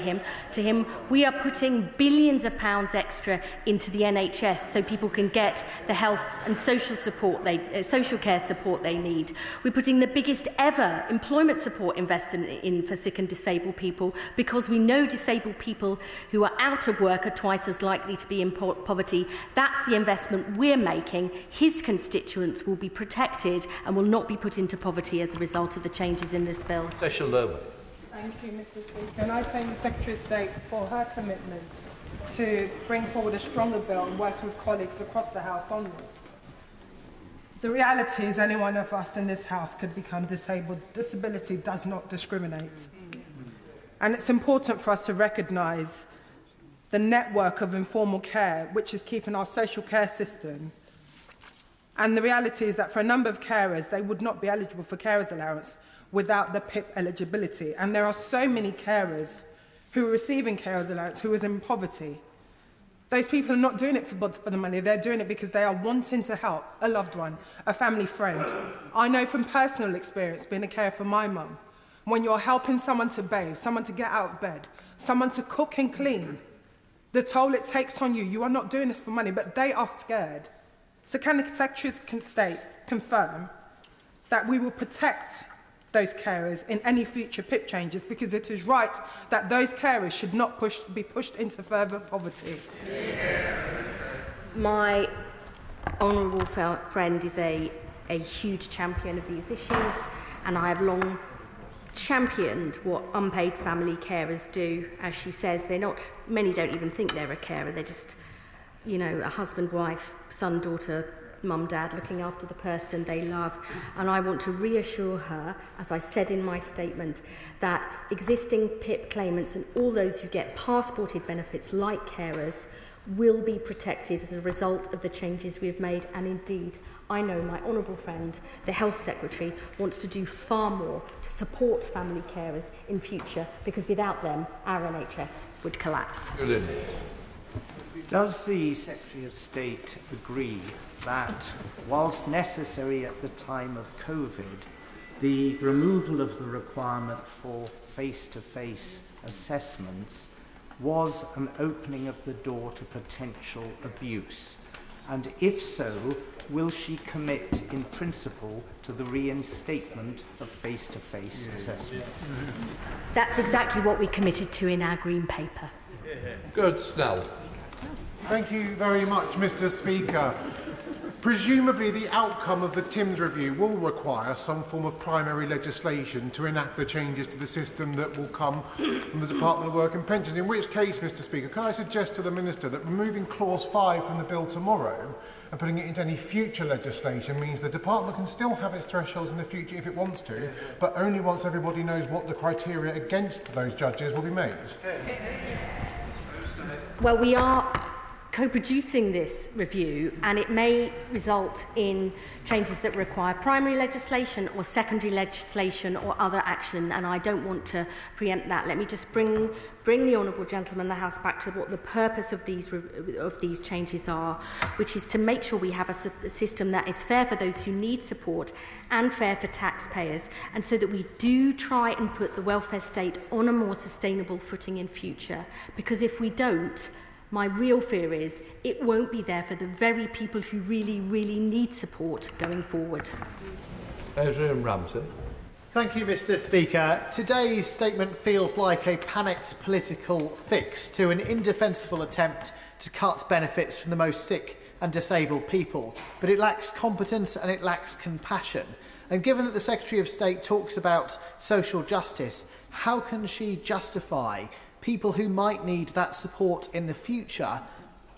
S2: to him, we are putting billions of pounds extra into the NHS so people can get the health and social care support they need. We're putting the biggest ever employment support investment in for sick and disabled people because we know disabled people who are out of work are twice as likely to be in poverty. That's the investment we're making. His constituents will be protected and will not be put into poverty as a result of the changes in this bill.
S1: Special Lerman.
S19: Thank you, Mr. Speaker. And I thank the Secretary of State for her commitment to bring forward a stronger bill and work with colleagues across the House on this. The reality is any one of us in this House could become disabled. Disability does not discriminate. And it's important for us to recognise the network of informal care, which is keeping our social care system. And the reality is that for a number of carers, they would not be eligible for carers allowance without the PIP eligibility. And there are so many carers who are receiving carers allowance who are in poverty. Those people are not doing it for the money. They're doing it because they are wanting to help a loved one, a family friend. I know from personal experience, being a carer for my mum, when you're helping someone to bathe, someone to get out of bed, someone to cook and clean, the toll it takes on you, you are not doing this for money, but they are scared. So can the Secretary of State confirm that we will protect those carers in any future PIP changes, because it is right that those carers should not be pushed into further poverty.
S2: My honourable friend is a huge champion of these issues, and I have long championed what unpaid family carers do. As she says, many don't even think they're a carer. They're just, a husband, wife, son, daughter, mum, dad, looking after the person they love. And I want to reassure her, as I said in my statement, that existing PIP claimants and all those who get passported benefits like carers will be protected as a result of the changes we've made. And indeed, I know my honourable friend, the Health Secretary, wants to do far more to support family carers in future, because without them, our NHS would collapse.
S20: Does the Secretary of State agree that, whilst necessary at the time of COVID, the removal of the requirement for face-to-face assessments was an opening of the door to potential abuse? And if so, will she commit in principle to the reinstatement of face-to-face assessments?
S2: That's exactly what we committed to in our Green Paper.
S1: Good, Snell.
S21: Thank you very much, Mr. Speaker. Presumably the outcome of the Timms review will require some form of primary legislation to enact the changes to the system that will come from the Department of Work and Pensions, in which case, Mr. Speaker, can I suggest to the Minister that removing Clause 5 from the bill tomorrow and putting it into any future legislation means the Department can still have its thresholds in the future if it wants to, but only once everybody knows what the criteria against those judges will be made?
S2: Well, we are co-producing this review, and it may result in changes that require primary legislation or secondary legislation or other action, and I don't want to preempt that. Let me just bring the honourable gentleman in the House back to what the purpose of these changes are, which is to make sure we have a system that is fair for those who need support and fair for taxpayers, and so that we do try and put the welfare state on a more sustainable footing in future. Because if we don't, my real fear is it won't be there for the very people who really, really need support going forward.
S1: Adrian Ramsey.
S22: Thank you, Mr. Speaker. Today's statement feels like a panicked political fix to an indefensible attempt to cut benefits from the most sick and disabled people, but it lacks competence and it lacks compassion. And given that the Secretary of State talks about social justice, how can she justify people who might need that support in the future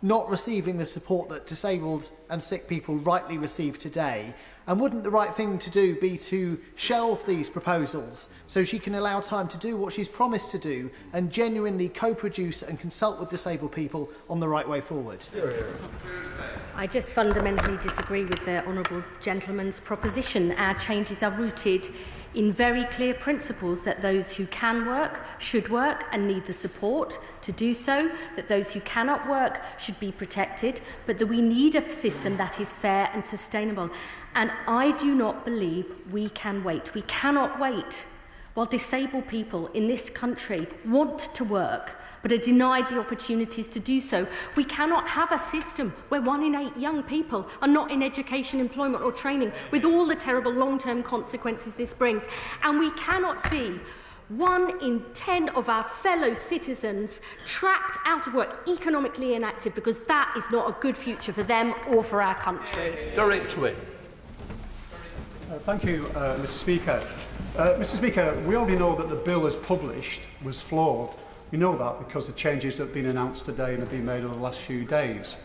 S22: not receiving the support that disabled and sick people rightly receive today? And wouldn't the right thing to do be to shelve these proposals so she can allow time to do what she's promised to do and genuinely co-produce and consult with disabled people on the right way forward?
S2: I just fundamentally disagree with the honourable gentleman's proposition. Our changes are rooted in very clear principles that those who can work should work and need the support to do so, that those who cannot work should be protected, but that we need a system that is fair and sustainable. And I do not believe we can wait. We cannot wait while disabled people in this country want to work but are denied the opportunities to do so. We cannot have a system where 1 in 8 young people are not in education, employment or training, with all the terrible long-term consequences this brings. And we cannot see 1 in 10 of our fellow citizens trapped out of work, economically inactive, because that is not a good future for them or for our country.
S1: Direct to it.
S23: Thank you, Mr. Speaker. Mr. Speaker, we already know that the bill as published was flawed. We know that because the changes that have been announced today and have been made over the last few days.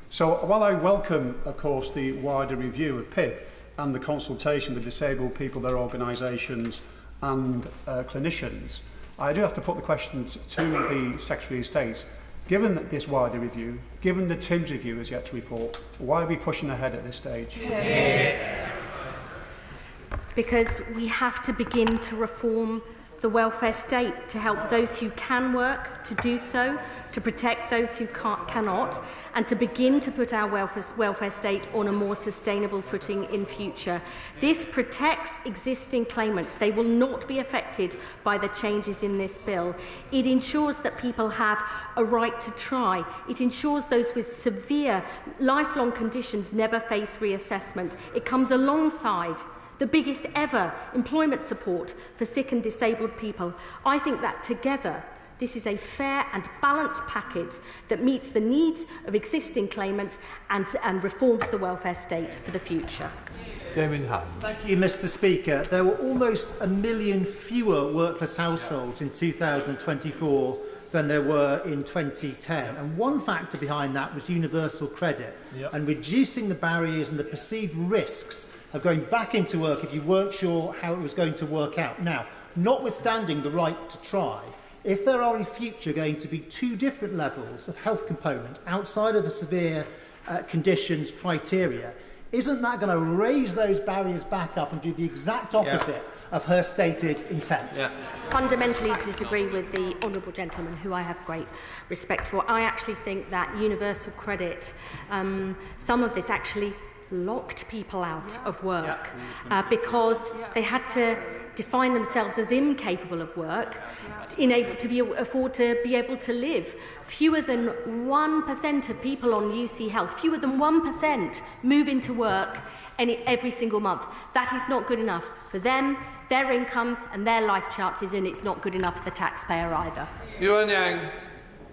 S23: So while I welcome, of course, the wider review of PIP and the consultation with disabled people, their organisations and clinicians, I do have to put the question to the Secretary of State. Given this wider review, given the Timms review is yet to report, why are we pushing ahead at this stage?
S2: Because we have to begin to reform the welfare state to help those who can work to do so, to protect those who cannot, and to begin to put our welfare state on a more sustainable footing in future. This protects existing claimants. They will not be affected by the changes in this bill. It ensures that people have a right to try. It ensures those with severe lifelong conditions never face reassessment. It comes alongside the biggest ever employment support for sick and disabled people. I think that together, this is a fair and balanced package that meets the needs of existing claimants and reforms the welfare state for the future.
S1: Thank
S22: you, Mr. Speaker. There were almost 1 million fewer workless households in 2024 than there were in 2010. And one factor behind that was universal credit and reducing the barriers and the perceived risks of going back into work if you weren't sure how it was going to work out. Now, notwithstanding the right to try, if there are in future going to be 2 different levels of health component outside of the severe conditions criteria, isn't that going to raise those barriers back up and do the exact opposite of her stated intent?
S2: Fundamentally disagree with the honourable gentleman, who I have great respect for. I actually think that universal credit, some of this actually locked people out of work because they had to define themselves as incapable of work, unable to afford to be able to live. Fewer than 1% of people on UC Health, fewer than 1% move into work every single month. That is not good enough for them, their incomes and their life chances, and it's not good enough for the taxpayer either.
S1: Yuan Yang.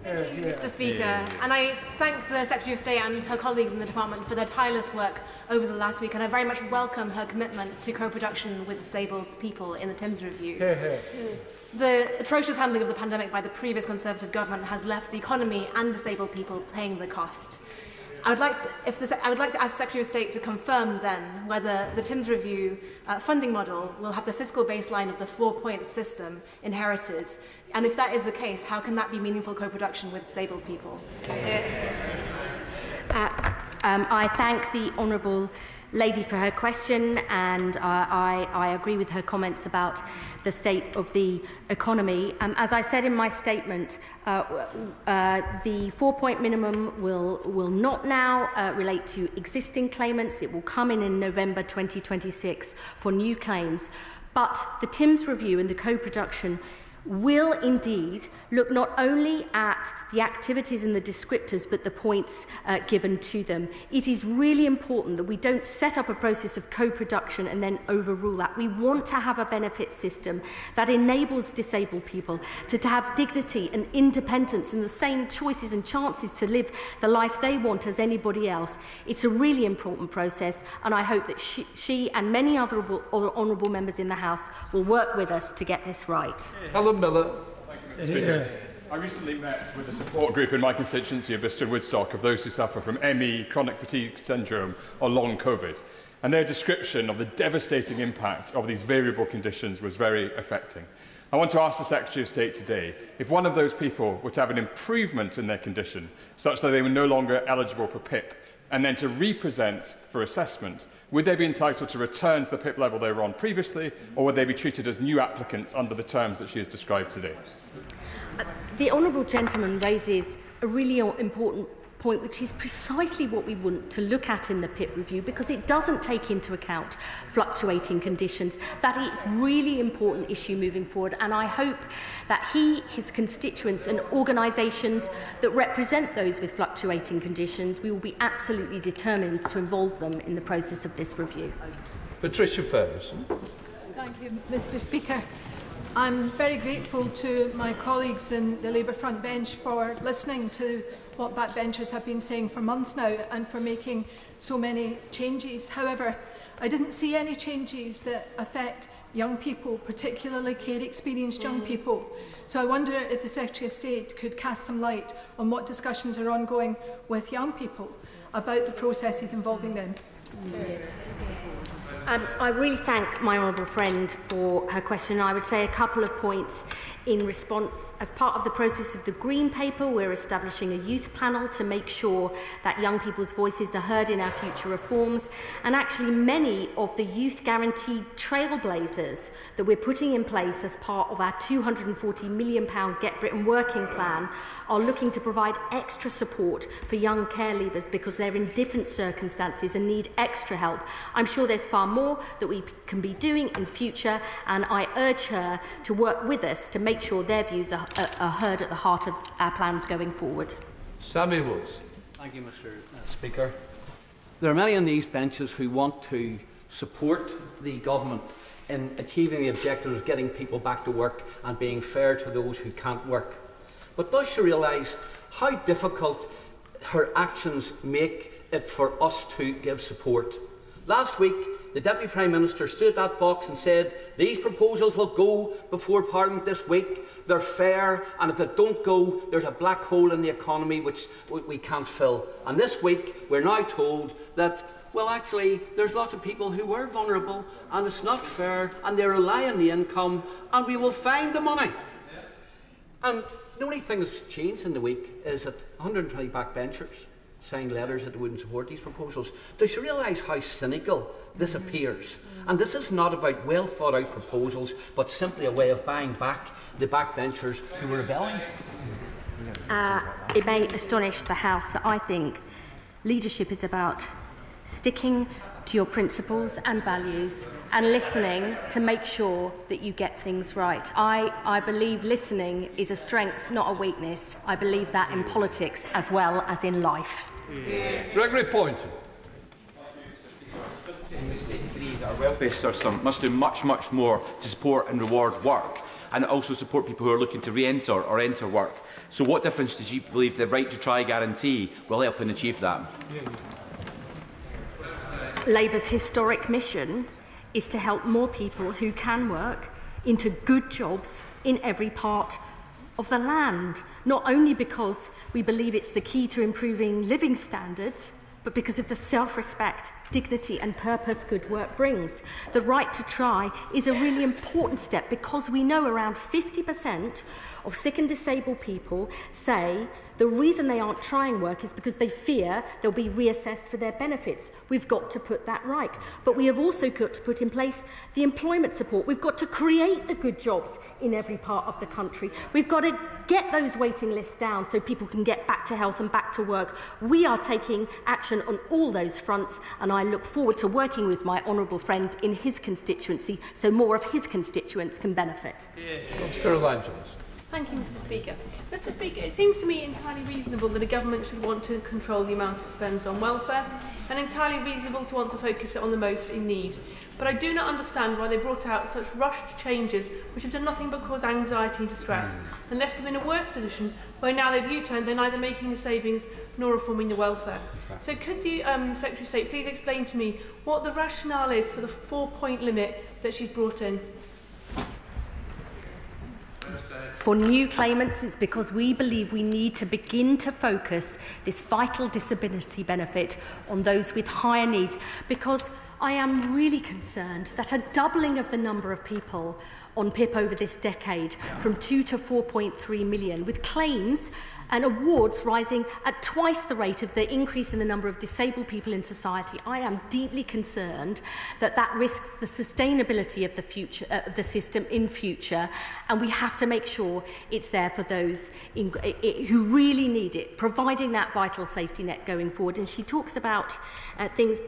S15: Thank you, Mr. Speaker. And I thank the Secretary of State and her colleagues in the department for their tireless work over the last week, and I very much welcome her commitment to co-production with disabled people in the Thames Review. The atrocious handling of the pandemic by the previous Conservative government has left the economy and disabled people paying the cost. I would like to ask the Secretary of State to confirm then whether the Thames Review funding model will have the fiscal baseline of the 4-point system inherited, and if that is the case, how can that be meaningful co-production with disabled people?
S2: I thank the honourable lady for her question, and I agree with her comments about the state of the economy. As I said in my statement, the 4-point minimum will not now relate to existing claimants. It will come in November 2026 for new claims. But the Thames Review and the co-production will indeed look not only at the activities and the descriptors, but the points given to them. It is really important that we don't set up a process of co-production and then overrule that. We want to have a benefit system that enables disabled people to have dignity and independence and the same choices and chances to live the life they want as anybody else. It's a really important process, and I hope that she and many other honourable members in the House will work with us to get this right.
S1: Helen Miller.
S4: Thank you, Mr. Speaker. I recently met with a support group in my constituency of Bristol Woodstock of those who suffer from ME, chronic fatigue syndrome or long COVID, and their description of the devastating impact of these variable conditions was very affecting. I want to ask the Secretary of State today if one of those people were to have an improvement in their condition such that they were no longer eligible for PIP, and then to re-present for assessment, would they be entitled to return to the PIP level they were on previously, or would they be treated as new applicants under the terms that she has described today?
S2: The honourable gentleman raises a really important point, which is precisely what we want to look at in the PIP review, because it doesn't take into account fluctuating conditions. That is a really important issue moving forward, and I hope that he, his constituents and organisations that represent those with fluctuating conditions, we will be absolutely determined to involve them in the process of this review.
S1: Patricia Ferguson.
S5: Thank you, Mr. Speaker. I'm very grateful to my colleagues in the Labour front bench for listening to what backbenchers have been saying for months now and for making so many changes. However, I didn't see any changes that affect young people, particularly care-experienced young people. So I wonder if the Secretary of State could cast some light on what discussions are ongoing with young people about the processes involving them.
S2: I really thank my honourable friend for her question. I would say a couple of points in response. As part of the process of the Green Paper, we're establishing a youth panel to make sure that young people's voices are heard in our future reforms. And actually, many of the youth guaranteed trailblazers that we're putting in place as part of our £240 million Get Britain Working Plan are looking to provide extra support for young care leavers because they're in different circumstances and need extra help. I'm sure there's far more that we can be doing in future, and I urge her to work with us to make sure their views are heard at the heart of our plans going forward.
S1: Sammy Woods.
S6: Thank you, Mr. Speaker. There are many on these benches who want to support the government in achieving the objectives of getting people back to work and being fair to those who can't work. But does she realise how difficult her actions make it for us to give support? Last week, the Deputy Prime Minister stood at that box and said, these proposals will go before Parliament this week, they're fair, and if they don't go, there's a black hole in the economy which we can't fill. And this week, we're now told that, well, actually, there's lots of people who were vulnerable, and it's not fair, and they rely on the income, and we will find the money. And the only thing that's changed in the week is that 120 backbenchers signed letters that wouldn't support these proposals. Does she realise how cynical this appears? And this is not about well thought out proposals, but simply a way of buying back the backbenchers who were rebelling.
S2: It may astonish the House that I think leadership is about sticking to your principles and values and listening to make sure that you get things right. I believe listening is a strength, not a weakness. I believe that in politics as well as in life.
S1: Gregory Poynton.
S7: Our welfare system must do much more to support and reward work, and also support people who are looking to re-enter or enter work. So what difference does you believe the right to try guarantee will help and achieve that?
S2: Labour's historic mission is to help more people who can work into good jobs in every part of the land, not only because we believe it's the key to improving living standards, but because of the self-respect, dignity and purpose good work brings. The right to try is a really important step because we know around 50% of sick and disabled people say the reason they aren't trying work is because they fear they'll be reassessed for their benefits. We've got to put that right. But we have also got to put in place the employment support. We've got to create the good jobs in every part of the country. We've got to get those waiting lists down so people can get back to health and back to work. We are taking action on all those fronts, and I look forward to working with my honourable friend in his constituency so more of his constituents can benefit.
S1: Dr. Evangelist.
S15: Thank you, Mr. Speaker. Mr. Speaker, it seems to me entirely reasonable that a government should want to control the amount it spends on welfare, and entirely reasonable to want to focus it on the most in need. But I do not understand why they brought out such rushed changes which have done nothing but cause anxiety and distress, and left them in a worse position where now they've U-turned, they're neither making the savings nor reforming the welfare. So could the Secretary of State please explain to me what the rationale is for the 4-point limit that she's brought in?
S2: For new claimants, it's because we believe we need to begin to focus this vital disability benefit on those with higher needs, because I am really concerned that a doubling of the number of people on PIP over this decade, from 2 to 4.3 million, with claims and awards rising at twice the rate of the increase in the number of disabled people in society. I am deeply concerned that that risks the sustainability of the future of the system in future, and we have to make sure it's there for those who really need it, providing that vital safety net going forward. And she talks about things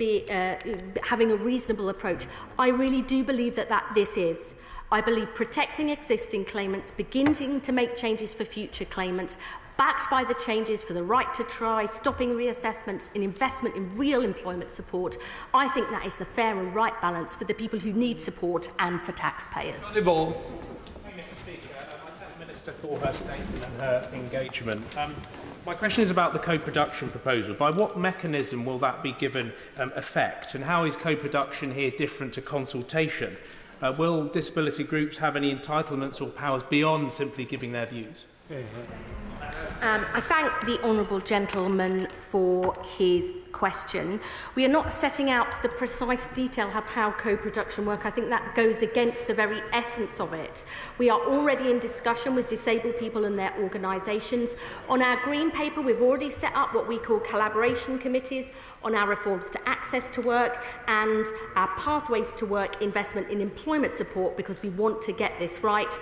S2: having a reasonable approach. I really do believe that this is. I believe protecting existing claimants, beginning to make changes for future claimants, backed by the changes for the right to try, stopping reassessments and investment in real employment support. I think that is the fair and right balance for the people who need support and for taxpayers.
S8: Thank you, Mr. Speaker. I thank the Minister for her statement and her engagement. My question is about the co-production proposal. By what mechanism will that be given effect, and how is co-production here different to consultation? Will disability groups have any entitlements or powers beyond simply giving their views?
S2: I thank the honourable gentleman for his question. We are not setting out the precise detail of how co-production works. I think that goes against the very essence of it. We are already in discussion with disabled people and their organisations. On our green paper, we've already set up what we call collaboration committees on our reforms to access to work and our pathways to work investment in employment support, because we want to get this right.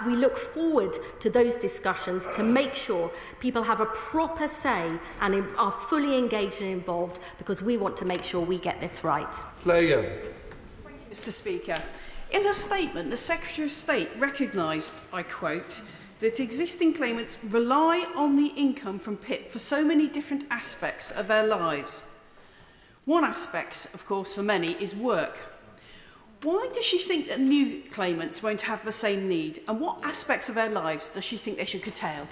S2: We look forward to those discussions to make sure people have a proper say and are fully engaged and involved, because we want to make sure we get this right.
S24: Thank you, Mr. Speaker. In her statement, the Secretary of State recognised, I quote, that existing claimants rely on the income from PIP for so many different aspects of their lives. One aspect, of course, for many is work. Why does she think that new claimants won't have the same need? And what aspects of their lives does she think they should curtail?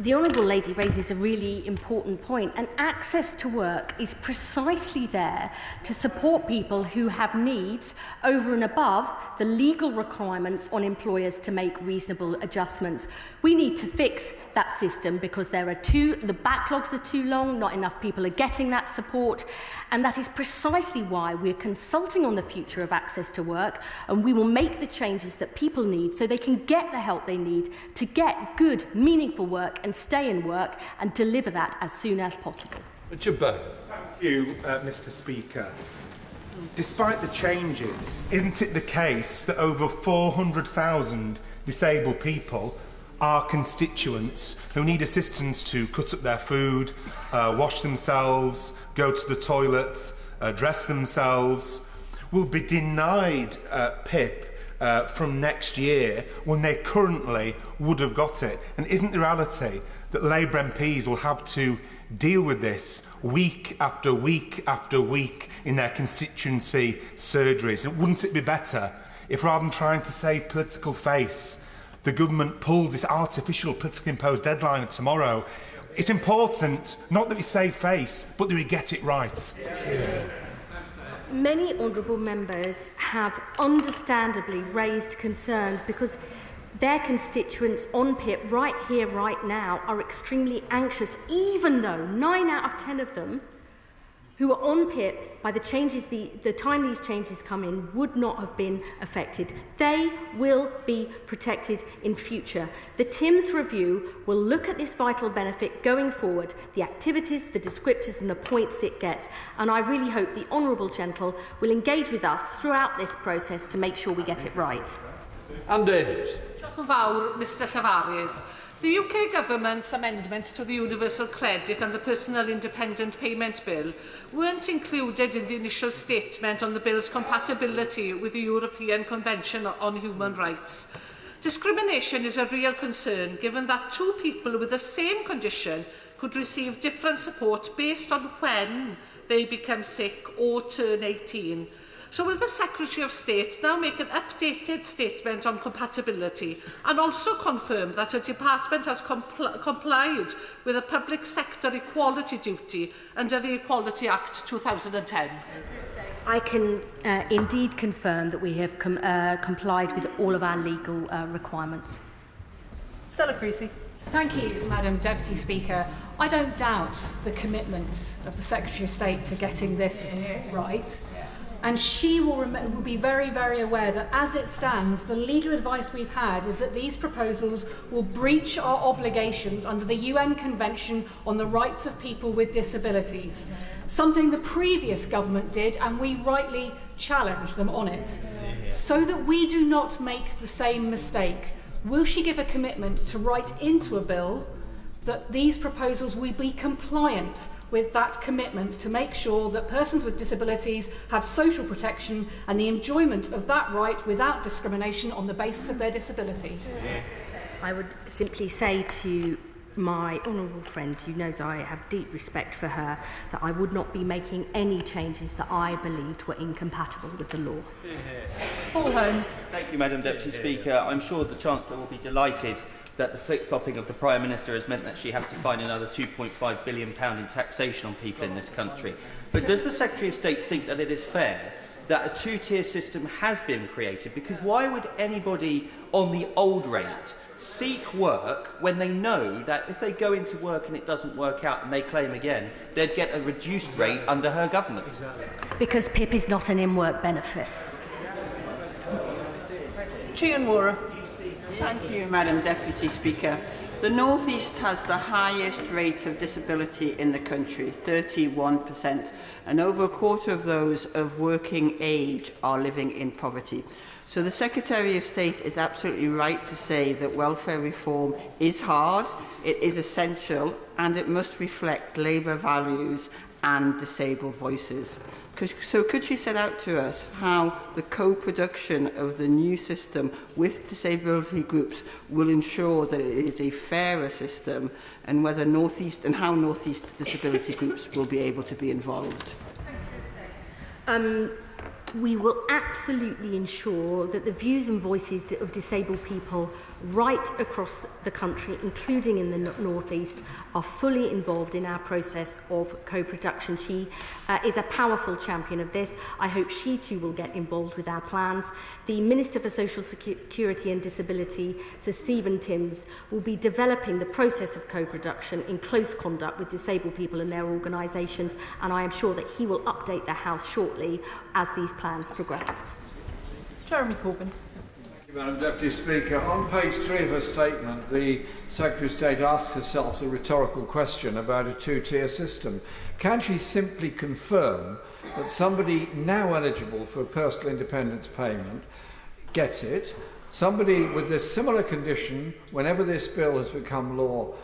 S2: The Honourable Lady raises a really important point, and access to work is precisely there to support people who have needs over and above the legal requirements on employers to make reasonable adjustments. We need to fix that system because the backlogs are too long, not enough people are getting that support, and that is precisely why we're consulting on the future of access to work, and we will make the changes that people need so they can get the help they need to get good, meaningful work and stay in work and deliver that as soon as possible.
S1: Richard Burke.
S3: Thank you, Mr. Speaker. Despite the changes, isn't it the case that over 400,000 disabled people are constituents who need assistance to cut up their food, wash themselves, go to the toilet, dress themselves, will be denied PIP from next year when they currently would have got it? And isn't the reality that Labour MPs will have to deal with this week after week after week in their constituency surgeries? And wouldn't it be better if, rather than trying to save political face, the government pulled this artificial politically imposed deadline of tomorrow? It's important not that we save face, but that we get it right.
S2: Many honourable members have understandably raised concerns because their constituents on PIP right here, right now, are extremely anxious, even though 9 out of 10 of them who are on PIP by the time these changes come in would not have been affected. They will be protected in future. The TIMS review will look at this vital benefit going forward, the activities, the descriptors and the points it gets, and I really hope the Honourable Gentle will engage with us throughout this process to make sure we get it right.
S1: Anne Davies.
S9: Diolch yn fawr, Mr Llafaridd. The UK Government's amendments to the Universal Credit and the Personal Independent Payment Bill weren't included in the initial statement on the bill's compatibility with the European Convention on Human Rights. Discrimination is a real concern, given that two people with the same condition could receive different support based on when they become sick or turn 18. So will the Secretary of State now make an updated statement on compatibility and also confirm that her department has complied with a public sector equality duty under the Equality Act 2010?
S2: I can indeed confirm that we have complied with all of our legal requirements.
S15: Stella Creasy. Thank you, Madam Deputy Speaker. I don't doubt the commitment of the Secretary of State to getting this right. And she will be very, very aware that as it stands, the legal advice we've had is that these proposals will breach our obligations under the UN Convention on the Rights of People with Disabilities, something the previous government did, and we rightly challenged them on it. So that we do not make the same mistake, will she give a commitment to write into a bill that these proposals will be compliant with that commitment to make sure that persons with disabilities have social protection and the enjoyment of that right without discrimination on the basis of their disability?
S2: I would simply say to my honourable friend, who knows I have deep respect for her, that I would not be making any changes that I believed were incompatible with the law.
S15: Paul Holmes.
S11: Thank you, Madam Deputy Speaker. I'm sure the Chancellor will be delighted that the flip-flopping of the Prime Minister has meant that she has to find another £2.5 billion in taxation on people in this country. But does the Secretary of State think that it is fair that a two-tier system has been created? Because why would anybody on the old rate seek work when they know that if they go into work and it doesn't work out and they claim again, they'd get a reduced rate under her government?
S2: Because PIP is not an in-work benefit.
S9: Chian Wara.
S12: Thank you, Madam Deputy Speaker. The North East has the highest rate of disability in the country, 31%, and over a quarter of those of working age are living in poverty. So the Secretary of State is absolutely right to say that welfare reform is hard, it is essential, and it must reflect Labour values and disabled voices. So could she set out to us how the co-production of the new system with disability groups will ensure that it is a fairer system, and whether how North East disability groups will be able to be involved?
S2: We will absolutely ensure that the views and voices of disabled people right across the country, including in the North East, are fully involved in our process of co-production. She is a powerful champion of this. I hope she too will get involved with our plans. The Minister for Social Security and Disability, Sir Stephen Timms, will be developing the process of co-production in close conduct with disabled people and their organisations, and I am sure that he will update the House shortly as these plans progress.
S10: Jeremy Corbyn.
S1: Madam Deputy Speaker, on page 3 of her statement, the Secretary of State asks herself the rhetorical question about a two-tier system. Can she simply confirm that somebody now eligible for personal independence payment gets it, somebody with a similar condition, whenever this bill has become law,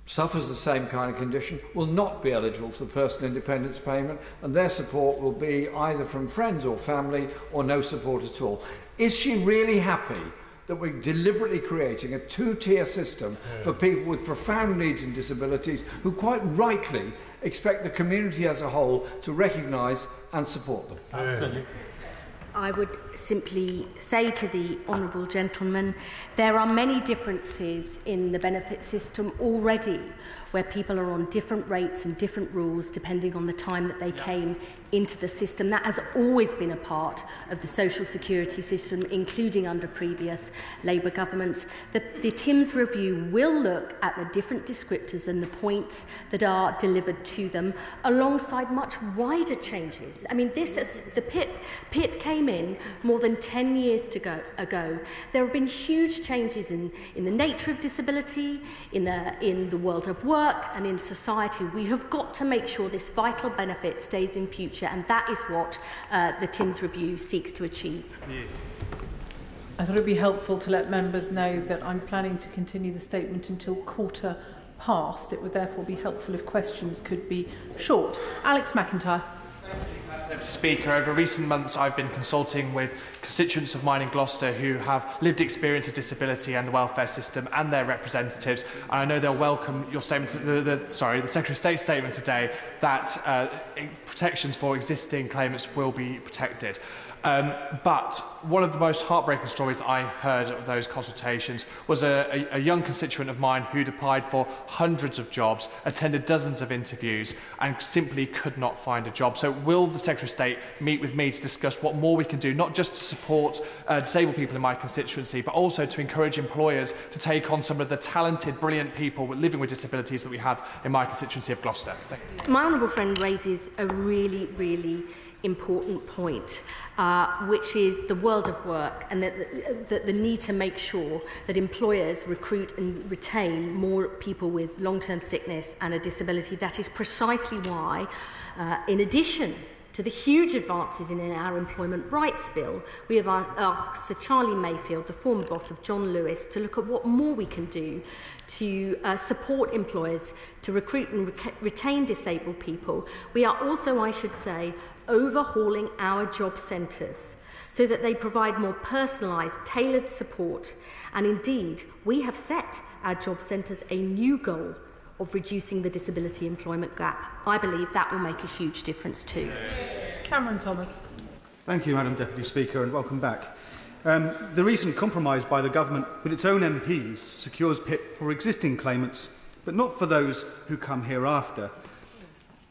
S1: suffers the same kind of condition, will not be eligible for the personal independence payment, and their support will be either from friends or family or no support at all? Is she really happy that we're deliberately creating a two-tier system for people with profound needs and disabilities who quite rightly expect the community as a whole to recognise and support them?
S10: Absolutely.
S2: I would simply say to the honourable gentleman, there are many differences in the benefit system already, where people are on different rates and different rules depending on the time that they came into the system. That has always been a part of the social security system, including under previous Labour governments. The Timms review will look at the different descriptors and the points that are delivered to them, alongside much wider changes. I mean, the PIP came in more than 10 years ago. There have been huge changes in the nature of disability, in the world of work, and in society. We have got to make sure this vital benefit stays in future, and that is what the Timms review seeks to achieve.
S10: I thought it would be helpful to let members know that I'm planning to continue the statement until 1:15. It would therefore be helpful if questions could be short. Alex McIntyre.
S13: Deputy Speaker, over recent months I've been consulting with constituents of mine in Gloucester who have lived experience of disability and the welfare system and their representatives, and I know they'll welcome your statement, the Secretary of State's statement today that protections for existing claimants will be protected. But one of the most heartbreaking stories I heard of those consultations was a young constituent of mine who'd applied for hundreds of jobs, attended dozens of interviews, and simply could not find a job. So will the Secretary of State meet with me to discuss what more we can do, not just to support disabled people in my constituency, but also to encourage employers to take on some of the talented, brilliant people living with disabilities that we have in my constituency of Gloucester?
S2: My honourable friend raises a really, really important point, which is the world of work, and the need to make sure that employers recruit and retain more people with long-term sickness and a disability. That is precisely why, in addition to the huge advances in our Employment Rights Bill, we have asked Sir Charlie Mayfield, the former boss of John Lewis, to look at what more we can do to support employers to recruit and retain disabled people. We are also, I should say, overhauling our job centres so that they provide more personalised, tailored support. And indeed, we have set our job centres a new goal of reducing the disability employment gap. I believe that will make a huge difference too.
S10: Cameron Thomas.
S14: Thank you, Madam Deputy Speaker, and welcome back. The recent compromise by the Government with its own MPs secures PIP for existing claimants, but not for those who come hereafter.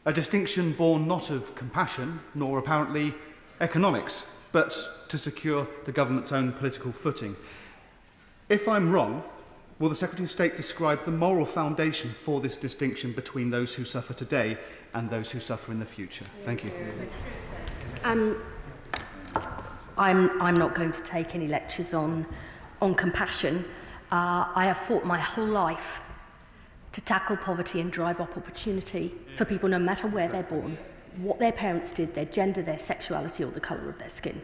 S14: A distinction born not of compassion, nor apparently economics, but to secure the Government's own political footing. If I'm wrong, will the Secretary of State describe the moral foundation for this distinction between those who suffer today and those who suffer in the future? Thank you.
S2: I'm not going to take any lectures on compassion. I have fought my whole life to tackle poverty and drive up opportunity for people no matter where they're born, what their parents did, their gender, their sexuality, or the colour of their skin.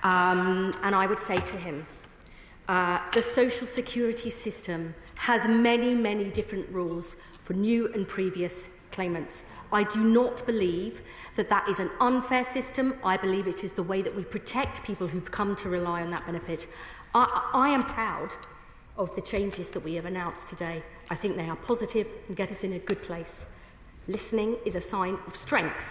S2: And I would say to him, the social security system has many, many different rules for new and previous claimants. I do not believe that that is an unfair system. I believe it is the way that we protect people who've come to rely on that benefit. I am proud of the changes that we have announced today. I think they are positive and get us in a good place. Listening is a sign of strength,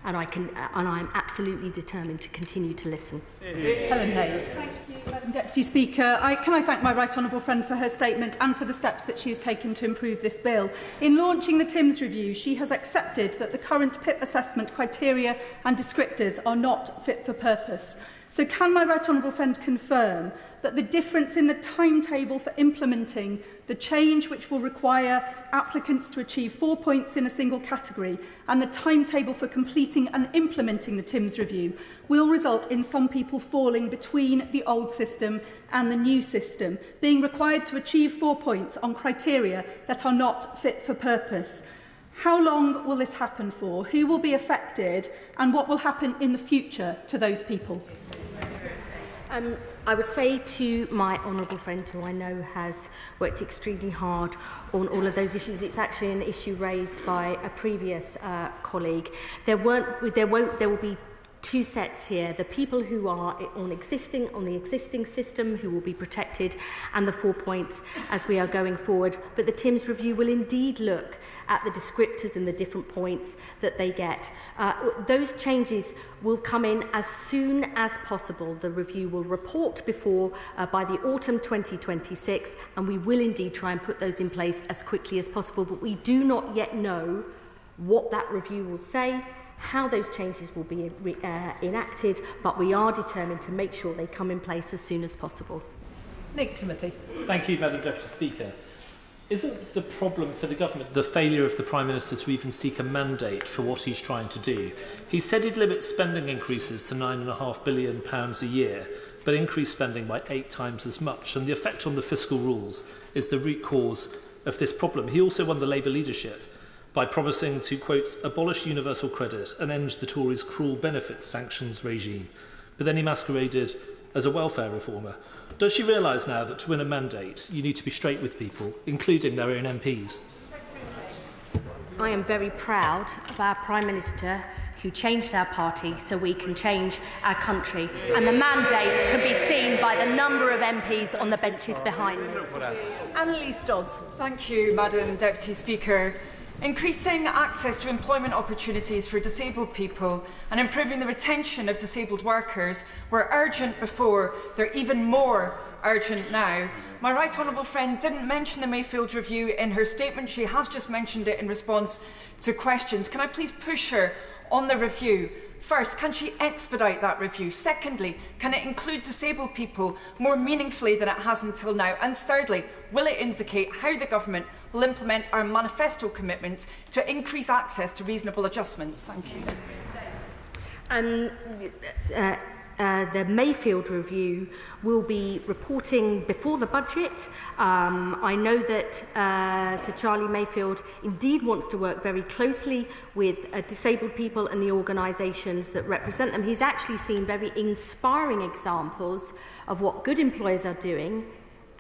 S2: and I am absolutely determined to continue to listen.
S10: Helen Hayes.
S16: Thank you, Madam Deputy Speaker. Can I thank my right honourable friend for her statement and for the steps that she has taken to improve this bill. In launching the TIMS review, she has accepted that the current PIP assessment criteria and descriptors are not fit for purpose. So can my right honourable friend confirm that the difference in the timetable for implementing the change which will require applicants to achieve 4 points in a single category and the timetable for completing and implementing the TIMS review will result in some people falling between the old system and the new system, being required to achieve 4 points on criteria that are not fit for purpose? How long will this happen for? Who will be affected? And what will happen in the future to those people?
S2: I would say to my honourable friend, who I know has worked extremely hard on all of those issues, it's actually an issue raised by a previous colleague. There will be two sets here: the people who are on the existing system, who will be protected, and the 4 points as we are going forward. But the TIMS review will indeed look at the descriptors and the different points that they get. Those changes will come in as soon as possible. The review will report by the autumn 2026, and we will indeed try and put those in place as quickly as possible. But we do not yet know what that review will say, how those changes will be enacted, but we are determined to make sure they come in place as soon as possible.
S10: Nick Timothy.
S17: Thank you, Madam Deputy Speaker. Isn't the problem for the government the failure of the Prime Minister to even seek a mandate for what he's trying to do? He said he'd limit spending increases to £9.5 billion a year, but increase spending by 8 times as much, and the effect on the fiscal rules is the root cause of this problem. He also won the Labour leadership by promising to, quote, abolish universal credit and end the Tories' cruel benefits sanctions regime. But then he masqueraded as a welfare reformer. Does she realise now that to win a mandate, you need to be straight with people, including their own MPs?
S2: I am very proud of our Prime Minister, who changed our party so we can change our country. And the mandate can be seen by the number of MPs on the benches behind me.
S10: Annalise Dodds.
S18: Thank you, Madam Deputy Speaker. Increasing access to employment opportunities for disabled people and improving the retention of disabled workers were urgent before. They're even more urgent now. My right honourable friend didn't mention the Mayfield review in her statement. She has just mentioned it in response to questions. Can I please push her on the review? First, can she expedite that review? Secondly, can it include disabled people more meaningfully than it has until now? And thirdly, will it indicate how the government will implement our manifesto commitment to increase access to reasonable adjustments? Thank you.
S2: The Mayfield review will be reporting before the budget. I know that Sir Charlie Mayfield indeed wants to work very closely with disabled people and the organisations that represent them. He's actually seen very inspiring examples of what good employers are doing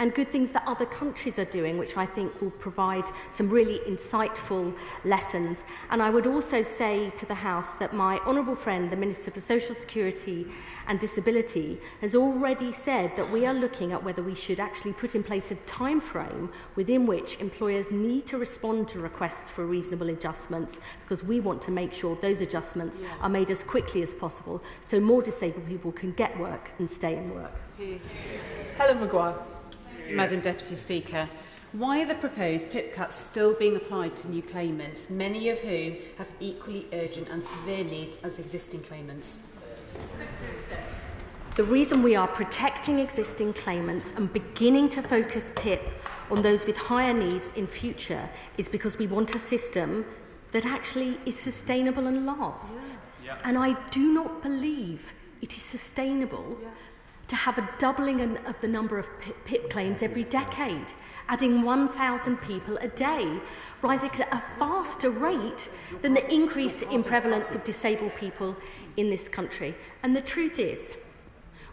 S2: and good things that other countries are doing, which I think will provide some really insightful lessons. And I would also say to the House that my honourable friend, the Minister for Social Security and Disability, has already said that we are looking at whether we should actually put in place a time frame within which employers need to respond to requests for reasonable adjustments, because we want to make sure those adjustments are made as quickly as possible so more disabled people can get work and stay in work.
S10: Helen Maguire.
S19: Madam Deputy Speaker, why are the proposed PIP cuts still being applied to new claimants, many of whom have equally urgent and severe needs as existing claimants?
S2: The reason we are protecting existing claimants and beginning to focus PIP on those with higher needs in future is because we want a system that actually is sustainable and lasts. And I do not believe it is sustainable to have a doubling of the number of PIP claims every decade, adding 1,000 people a day, rising at a faster rate than the increase in prevalence of disabled people in this country. And the truth is,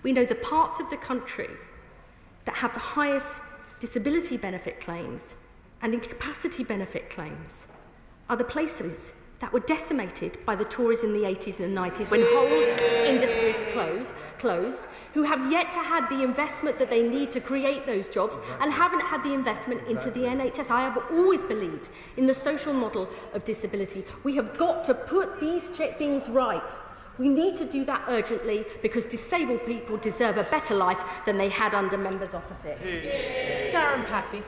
S2: we know the parts of the country that have the highest disability benefit claims and incapacity benefit claims are the places that were decimated by the Tories in the 80s and 90s when whole industries closed, who have yet to have the investment that they need to create those jobs and haven't had the investment into the NHS. I have always believed in the social model of disability. We have got to put these things right. We need to do that urgently because disabled people deserve a better life than they had under members opposite.
S10: Darren Paffy.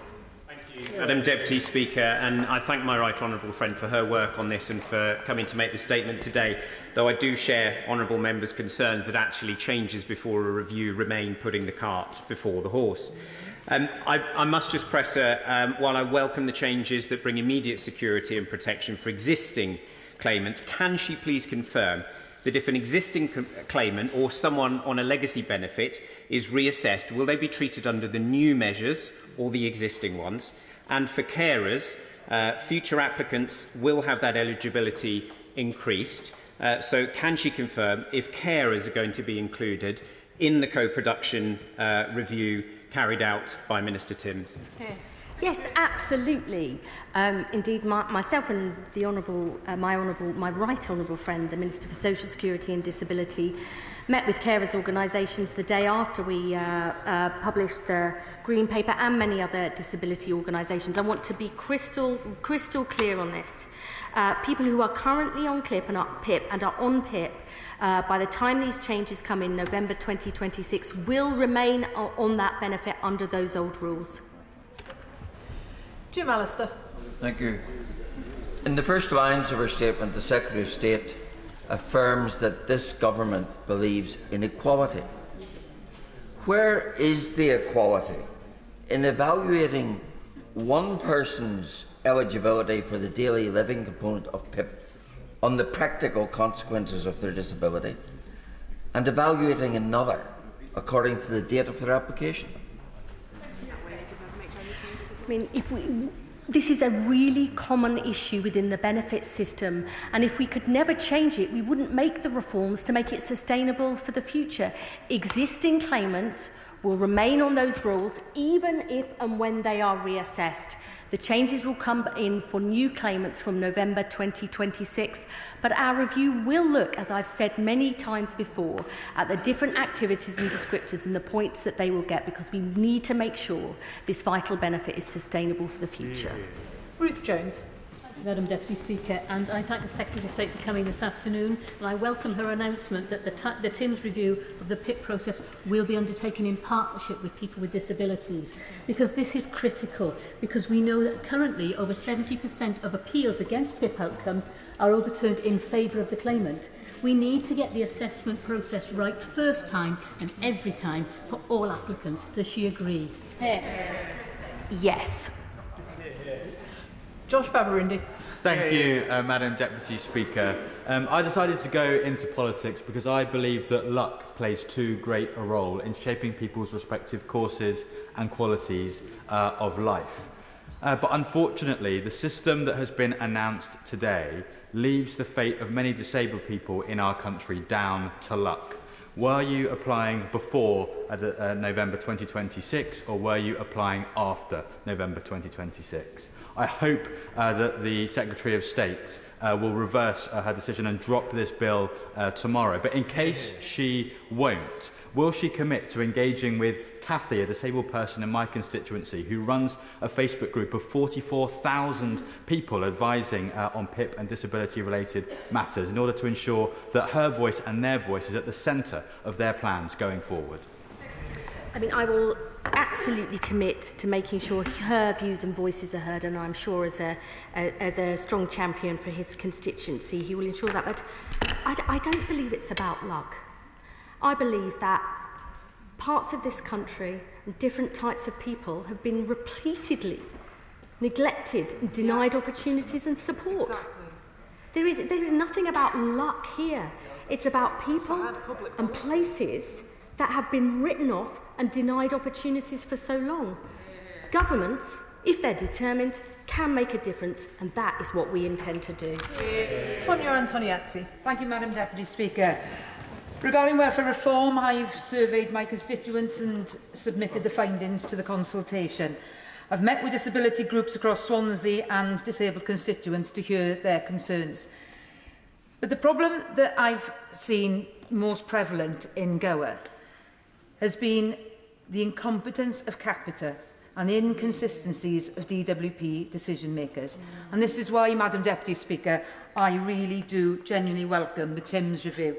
S20: Madam Deputy Speaker, and I thank my right honourable friend for her work on this and for coming to make the statement today, though I do share honourable members' concerns that actually changes before a review remain putting the cart before the horse. I must just press her, while I welcome the changes that bring immediate security and protection for existing claimants, can she please confirm that if an existing claimant or someone on a legacy benefit is reassessed, will they be treated under the new measures or the existing ones? And for carers, future applicants will have that eligibility increased. So can she confirm if carers are going to be included in the co-production review carried out by Minister Timms?
S2: Yes, absolutely. Indeed, myself and the my right honourable friend, the Minister for Social Security and Disability, met with carers organisations the day after we published the Green Paper and many other disability organisations. I want to be crystal clear on this. People who are currently on PIP and are on PIP by the time these changes come in November 2026 will remain on that benefit under those old rules.
S10: Jim Allister.
S21: Thank you. In the first lines of her statement, the Secretary of State affirms that this government believes in equality. Where is the equality in evaluating one person's eligibility for the daily living component of PIP on the practical consequences of their disability and evaluating another according to the date of their application?
S2: I mean, this is a really common issue within the benefits system, and if we could never change it, we wouldn't make the reforms to make it sustainable for the future. Existing claimants will remain on those rules even if and when they are reassessed. The changes will come in for new claimants from November 2026, but our review will look, as I've said many times before, at the different activities and descriptors and the points that they will get, because we need to make sure this vital benefit is sustainable for the future.
S10: Ruth Jones.
S22: Madam Deputy Speaker, and I thank the Secretary of State for coming this afternoon, and I welcome her announcement that the TIMS review of the PIP process will be undertaken in partnership with people with disabilities, because this is critical, because we know that currently over 70% of appeals against PIP outcomes are overturned in favour of the claimant. We need to get the assessment process right first time and every time for all applicants. Does she agree?
S2: Yes.
S10: Josh Babarindi.
S23: Thank you, Madam Deputy Speaker. I decided to go into politics because I believe that luck plays too great a role in shaping people's respective courses and qualities of life. But unfortunately, the system that has been announced today leaves the fate of many disabled people in our country down to luck. Were you applying before November 2026, or were you applying after November 2026? I hope that the Secretary of State will reverse her decision and drop this bill tomorrow. But in case she won't, will she commit to engaging with Cathy, a disabled person in my constituency, who runs a Facebook group of 44,000 people advising on PIP and disability-related matters, in order to ensure that her voice and their voice is at the centre of their plans going forward?
S2: I mean, I will absolutely commit to making sure her views and voices are heard, and I'm sure as a strong champion for his constituency, he will ensure that. But I don't believe it's about luck. I believe that parts of this country and different types of people have been repeatedly neglected and denied opportunities and support. Exactly. There is nothing about luck here. It's about people and places that have been written off and denied opportunities for so long. Governments, if they're determined, can make a difference, and that is what we intend to do.
S10: Tonia Antoniazzi.
S25: Thank you, Madam Deputy Speaker. Regarding welfare reform, I've surveyed my constituents and submitted the findings to the consultation. I've met with disability groups across Swansea and disabled constituents to hear their concerns. But the problem that I've seen most prevalent in Gower has been the incompetence of Capita and the inconsistencies of DWP decision makers. And this is why, Madam Deputy Speaker, I really do genuinely welcome the Timms review.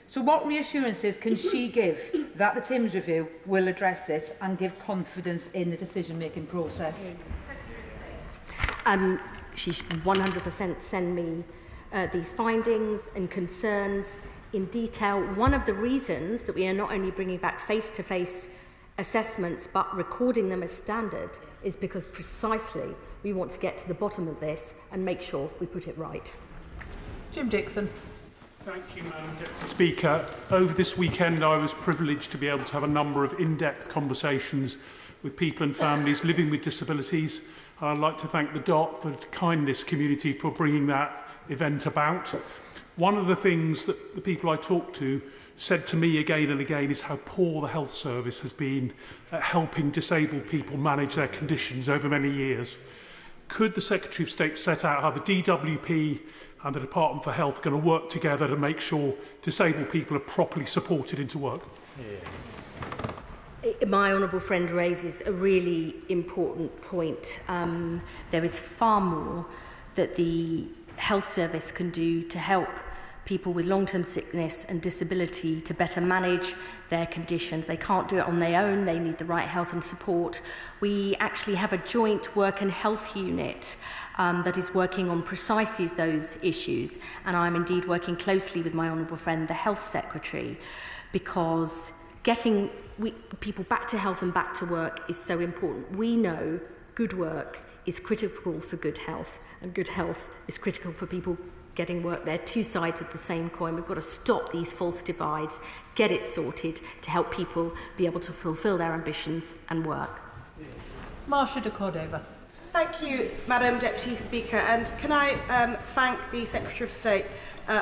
S25: So what reassurances can she give that the Timms review will address this and give confidence in the decision-making process?
S2: She should 100% send me these findings and concerns in detail. One of the reasons that we are not only bringing back face-to-face assessments but recording them as standard is because precisely we want to get to the bottom of this and make sure we put it right.
S10: Jim Dixon.
S4: Thank you, Madam Deputy Speaker. Over this weekend I was privileged to be able to have a number of in-depth conversations with people and families living with disabilities. I'd like to thank the DOT for the kindness community for bringing that event about. One of the things that the people I talked to said to me again and again is how poor the health service has been at helping disabled people manage their conditions over many years. Could the Secretary of State set out how the DWP and the Department for Health are going to work together to make sure disabled people are properly supported into work?
S2: My honourable friend raises a really important point. There is far more that the health service can do to help people with long-term sickness and disability to better manage their conditions. They can't do it on their own. They need the right help and support. We actually have a joint work and health unit that is working on precisely those issues, and I'm indeed working closely with my honourable friend, the Health Secretary, because getting people back to health and back to work is so important. We know good work is critical for good health, and good health is critical for people getting work. They're two sides of the same coin. We've got to stop these false divides, get it sorted to help people be able to fulfil their ambitions and work.
S10: Marcia de Cordova.
S5: Thank you, Madam Deputy Speaker, and can I thank the Secretary of State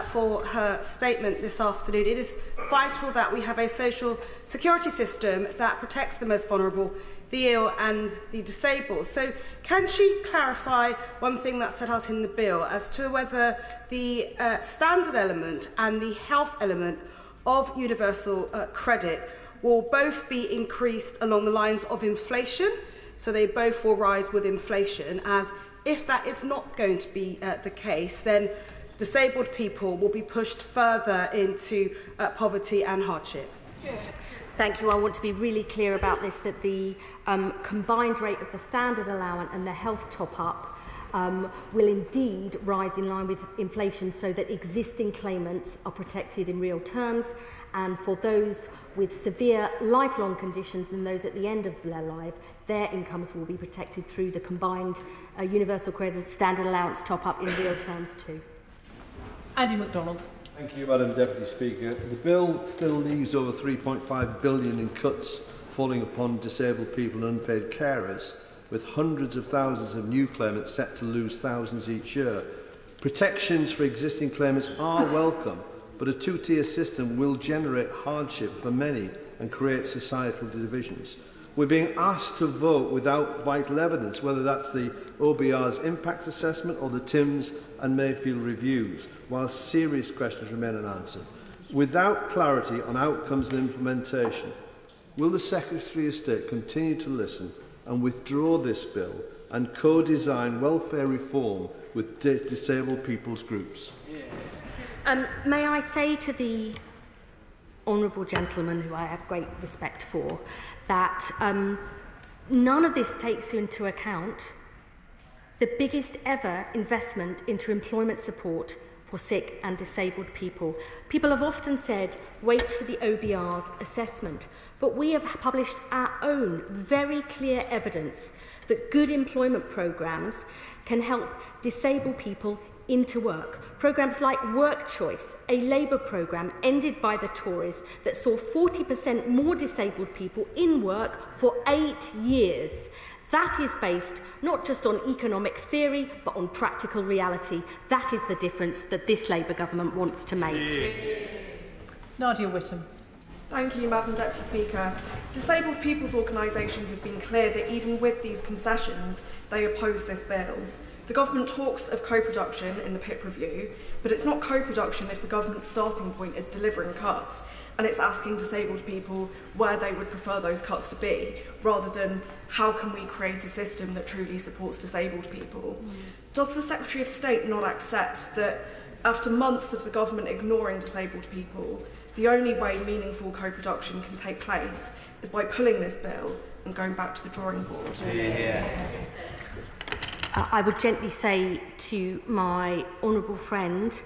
S5: for her statement this afternoon. It is vital that we have a social security system that protects the most vulnerable, the ill and the disabled. So can she clarify one thing that's set out in the bill as to whether the standard element and the health element of universal credit will both be increased along the lines of inflation, so they both will rise with inflation, as if that is not going to be the case, then disabled people will be pushed further into poverty and hardship?
S2: Thank you. I want to be really clear about this, that the combined rate of the standard allowance and the health top-up will indeed rise in line with inflation, so that existing claimants are protected in real terms, and for those with severe lifelong conditions and those at the end of their life, their incomes will be protected through the combined universal credit standard allowance top-up in real terms too.
S10: Andy MacDonald.
S1: Thank you, Madam Deputy Speaker. The bill still leaves over £3.5 billion in cuts falling upon disabled people and unpaid carers, with hundreds of thousands of new claimants set to lose thousands each year. Protections for existing claimants are welcome, but a two-tier system will generate hardship for many and create societal divisions. We're being asked to vote without vital evidence, whether that's the OBR's impact assessment or the Timms and Mayfield reviews, while serious questions remain unanswered. Without clarity on outcomes and implementation, will the Secretary of State continue to listen and withdraw this bill and co-design welfare reform with disabled people's groups?
S2: May I say to the honourable gentleman, who I have great respect for, that none of this takes into account the biggest ever investment into employment support for sick and disabled people. People have often said, wait for the OBR's assessment, but we have published our own very clear evidence that good employment programmes can help disabled people into work. Programmes like Work Choice, a Labour programme ended by the Tories that saw 40% more disabled people in work for 8 years. That is based not just on economic theory, but on practical reality. That is the difference that this Labour government wants to make.
S10: Nadia Whittam.
S3: Thank you, Madam Deputy Speaker. Disabled people's organisations have been clear that even with these concessions, they oppose this bill. The government talks of co-production in the PIP review, but it's not co-production if the government's starting point is delivering cuts, and it's asking disabled people where they would prefer those cuts to be, rather than how can we create a system that truly supports disabled people. Does the Secretary of State not accept that after months of the government ignoring disabled people, the only way meaningful co-production can take place is by pulling this bill and going back to the drawing board?
S2: I would gently say to my honourable friend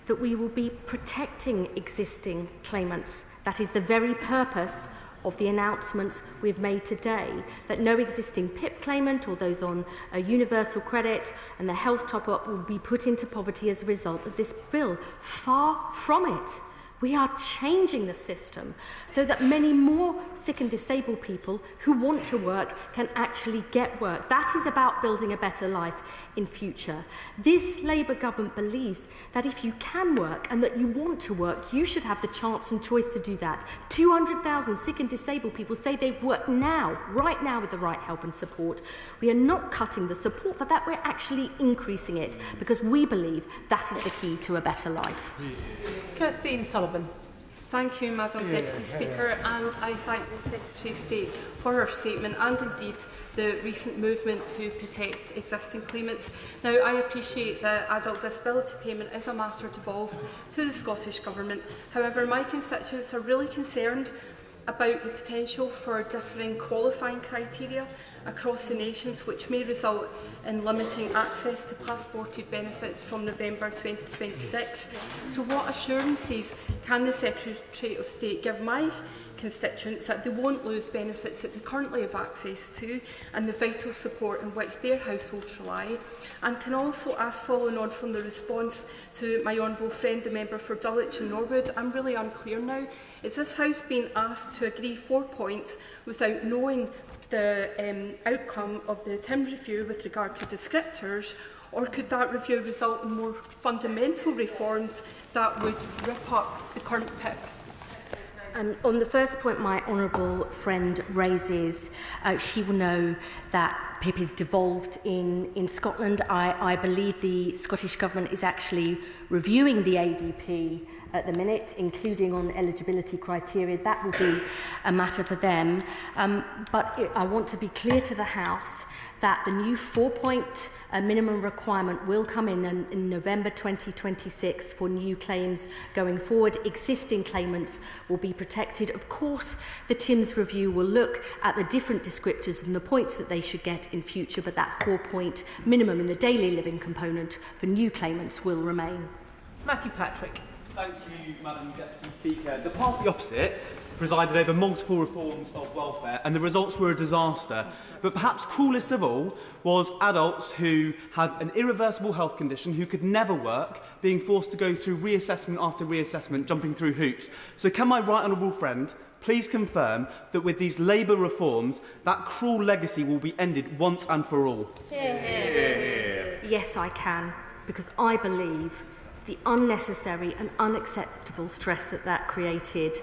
S2: that we will be protecting existing claimants. That is the very purpose of the announcements we've made today, that no existing PIP claimant or those on a universal credit and the health top-up will be put into poverty as a result of this bill. Far from it. We are changing the system so that many more sick and disabled people who want to work can actually get work. That is about building a better life in future. This Labour government believes that if you can work and that you want to work, you should have the chance and choice to do that. 200,000 sick and disabled people say they work now, right now, with the right help and support. We are not cutting the support for that, we're actually increasing it because we believe that is the key to a better life.
S10: Kirstine Sullivan.
S6: Thank you, Madam Deputy Speaker, and I thank the Secretary of State for her statement and indeed the recent movement to protect existing claimants. Now, I appreciate that adult disability payment is a matter devolved to the Scottish Government. However, my constituents are really concerned about the potential for differing qualifying criteria across the nations, which may result in limiting access to passported benefits from November 2026. So what assurances can the Secretary of State give my constituents that they won't lose benefits that they currently have access to and the vital support in which their households rely? And can also ask, following on from the response to my honourable friend, the member for Dulwich and Norwood, I'm really unclear now. Is this House being asked to agree 4 points without knowing the outcome of the TIMS review with regard to descriptors, or could that review result in more fundamental reforms that would rip up the current PIP?
S2: On the first point my honourable friend raises, she will know that PIP is devolved in Scotland. I believe the Scottish Government is actually reviewing the ADP at the minute, including on eligibility criteria. That will be a matter for them. But I want to be clear to the House that the new 4-point minimum requirement will come in November 2026 for new claims going forward. Existing claimants will be protected. Of course, the TIMS review will look at the different descriptors and the points that they should get in future, but that 4-point minimum in the daily living component for new claimants will remain.
S10: Matthew Patrick.
S7: Thank you, Madam Deputy Speaker. The party opposite presided over multiple reforms of welfare and the results were a disaster. But perhaps cruelest of all was adults who have an irreversible health condition, who could never work, being forced to go through reassessment after reassessment, jumping through hoops. So can my right honourable friend please confirm that with these Labour reforms, that cruel legacy will be ended once and for all?
S2: Yes, I can, because I believe the unnecessary and unacceptable stress that created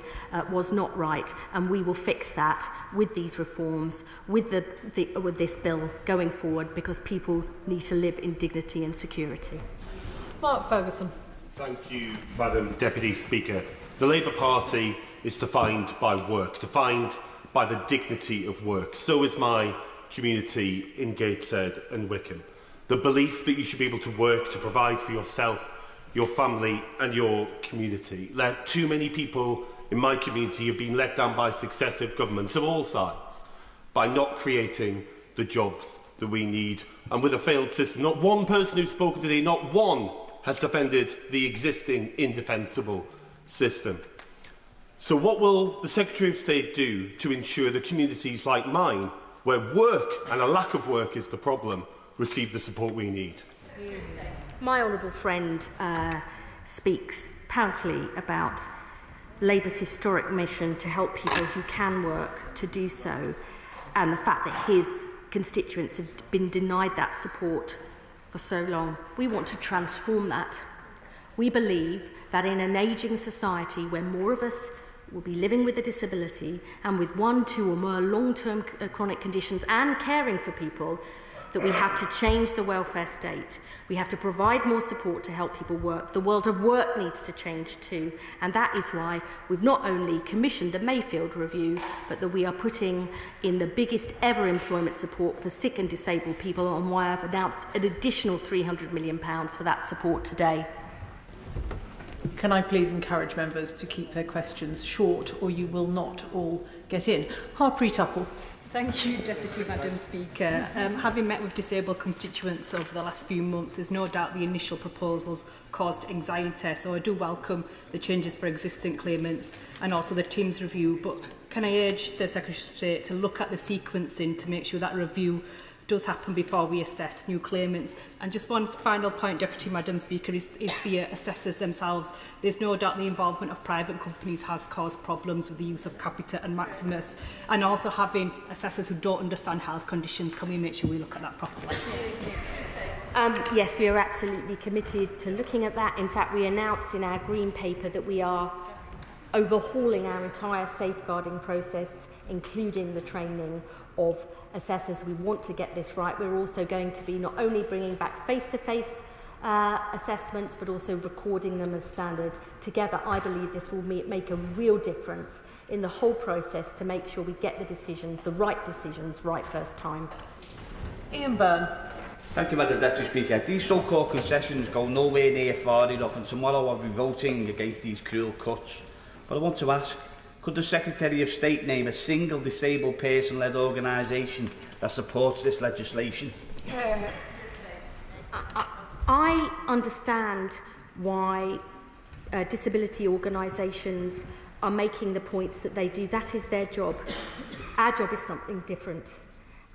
S2: was not right, and we will fix that with these reforms, with this bill going forward, because people need to live in dignity and security.
S10: Mark Ferguson.
S8: Thank you, Madam Deputy Speaker. The Labour Party is defined by work, defined by the dignity of work. So is my community in Gateshead and Wickham. The belief that you should be able to work to provide for yourself, your family and your community. Too many people in my community have been let down by successive governments of all sides by not creating the jobs that we need. And with a failed system, not one person who's spoken today, not one has defended the existing indefensible system. So what will the Secretary of State do to ensure that communities like mine, where work and a lack of work is the problem, receive the support we need?
S2: My honourable friend speaks powerfully about Labour's historic mission to help people who can work to do so, and the fact that his constituents have been denied that support for so long. We want to transform that. We believe that in an ageing society where more of us will be living with a disability and with 1, 2 or more long-term chronic conditions and caring for people, that we have to change the welfare state. We have to provide more support to help people work. The world of work needs to change too, and that is why we've not only commissioned the Mayfield review, but that we are putting in the biggest ever employment support for sick and disabled people, and why I've announced an additional £300 million for that support today.
S10: Can I please encourage members to keep their questions short, or you will not all get in? Harpreet Uppal.
S9: Thank you, Deputy Madam Speaker. Having met with disabled constituents over the last few months, there's no doubt the initial proposals caused anxiety, so I do welcome the changes for existing claimants and also the Teams review, but can I urge the Secretary of State to look at the sequencing to make sure that review does happen before we assess new claimants. And just one final point, Deputy Madam Speaker, is the assessors themselves. There's no doubt the involvement of private companies has caused problems with the use of Capita and Maximus, and also having assessors who don't understand health conditions. Can we make sure we look at that properly?
S2: Yes, we are absolutely committed to looking at that. In fact, we announced in our Green Paper that we are overhauling our entire safeguarding process, including the training of assessors. We want to get this right. We're also going to be not only bringing back face-to-face assessments, but also recording them as standard. Together, I believe this will make a real difference in the whole process to make sure we get the decisions, the right decisions, right first time.
S10: Ian Byrne.
S11: Thank you, Madam Deputy Speaker. These so-called concessions go nowhere near far enough, and tomorrow I'll be voting against these cruel cuts. But I want to ask, could the Secretary of State name a single disabled person-led organisation that supports this legislation?
S2: I understand why disability organisations are making the points that they do. That is their job. Our job is something different.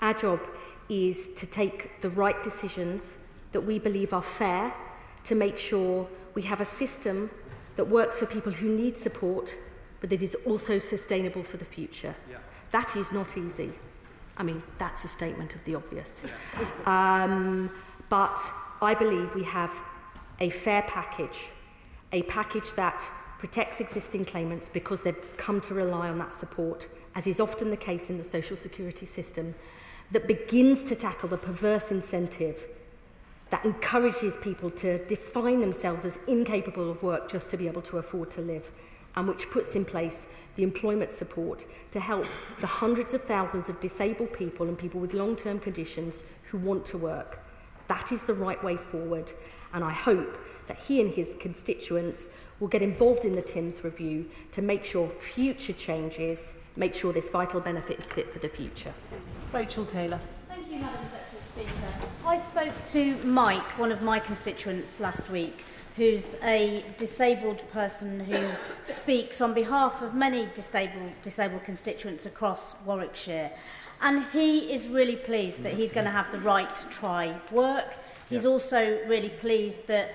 S2: Our job is to take the right decisions that we believe are fair, to make sure we have a system that works for people who need support, but that is also sustainable for the future. Yeah. That is not easy. I mean, that's a statement of the obvious. But I believe we have a fair package, a package that protects existing claimants because they've come to rely on that support, as is often the case in the social security system, that begins to tackle the perverse incentive that encourages people to define themselves as incapable of work just to be able to afford to live, and which puts in place the employment support to help the hundreds of thousands of disabled people and people with long-term conditions who want to work. That is the right way forward, and I hope that he and his constituents will get involved in the TIMS review to make sure future changes make sure this vital benefit is fit for the future.
S10: Rachel Taylor.
S12: Thank you, Madam Deputy Speaker. I spoke to Mike, one of my constituents, last week, who's a disabled person who speaks on behalf of many disabled constituents across Warwickshire. And he is really pleased that he's going to have the right to try work. He's also really pleased that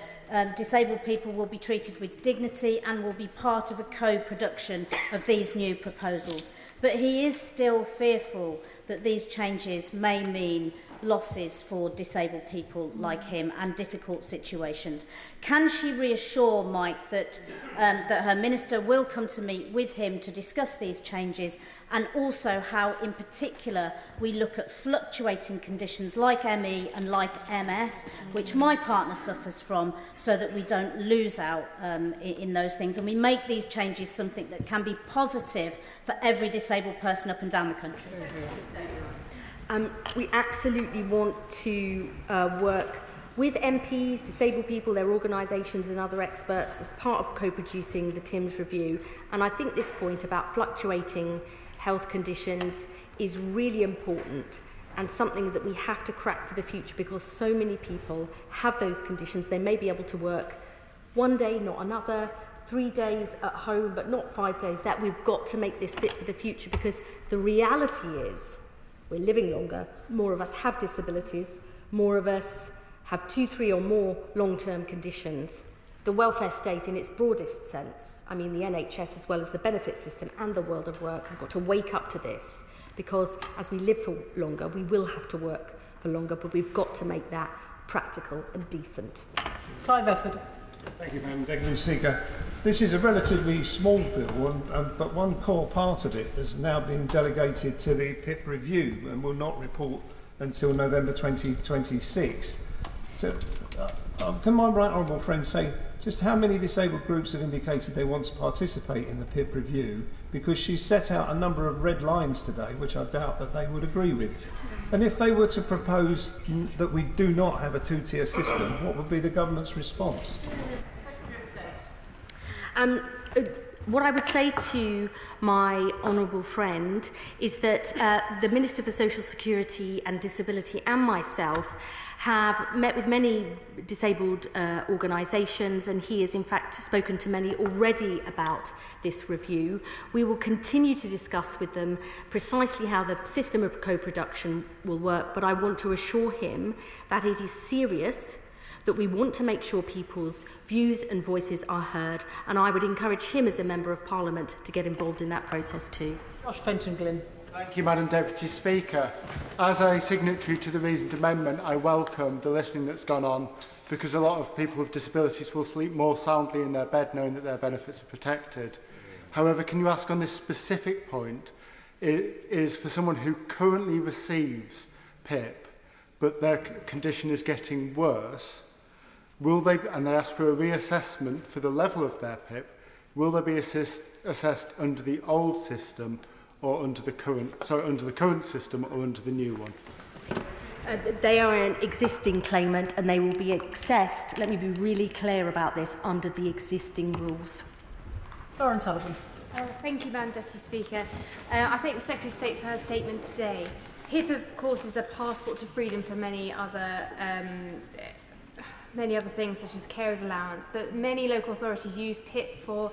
S12: disabled people will be treated with dignity and will be part of a co-production of these new proposals. But he is still fearful that these changes may mean losses for disabled people like him and difficult situations. Can she reassure Mike that her minister will come to meet with him to discuss these changes, and also how in particular we look at fluctuating conditions like ME and like MS, which my partner suffers from, so that we don't lose out in those things, and we make these changes something that can be positive for every disabled person up and down the country?
S2: We absolutely want to work with MPs, disabled people, their organisations and other experts as part of co-producing the TIMS review. And I think this point about fluctuating health conditions is really important and something that we have to crack for the future, because so many people have those conditions. They may be able to work one day, not another, 3 days at home, but not 5 days. That we've got to make this fit for the future, because the reality is we're living longer, more of us have disabilities, more of us have 2, 3 or more long-term conditions. The welfare state in its broadest sense, I mean the NHS as well as the benefit system and the world of work, have got to wake up to this, because as we live for longer, we will have to work for longer, but we've got to make that practical and decent.
S10: Clive Efford.
S13: Thank you, Madam Deputy Speaker. This is a relatively small bill, but one core part of it has now been delegated to the PIP review and will not report until November 2026. So, can my right honourable friend say just how many disabled groups have indicated they want to participate in the PIP review? Because she set out a number of red lines today, which I doubt that they would agree with. And if they were to propose that we do not have a two-tier system, what would be the government's response?
S2: What I would say to my honourable friend is that the Minister for Social Security and Disability and myself have met with many disabled organisations, and he has in fact spoken to many already about this review. We will continue to discuss with them precisely how the system of co-production will work, but I want to assure him that it is serious, that we want to make sure people's views and voices are heard, and I would encourage him as a Member of Parliament to get involved in that process too.
S10: Josh Fenton-Glynn.
S14: Thank you, Madam Deputy Speaker. As a signatory to the reasoned amendment, I welcome the listening that's gone on, because a lot of people with disabilities will sleep more soundly in their bed knowing that their benefits are protected. However, can you ask on this specific point, it is for someone who currently receives PIP, but their condition is getting worse, will they, and they ask for a reassessment for the level of their PIP, will they be assessed under the old system or under the current system or under the new one?
S2: They are an existing claimant and they will be assessed, let me be really clear about this, under the existing rules.
S10: Lauren Sullivan.
S15: Thank you, Madam Deputy Speaker. I thank the Secretary of State for her statement today. PIP, of course, is a passport to freedom for many other things, such as carers allowance, but many local authorities use PIP for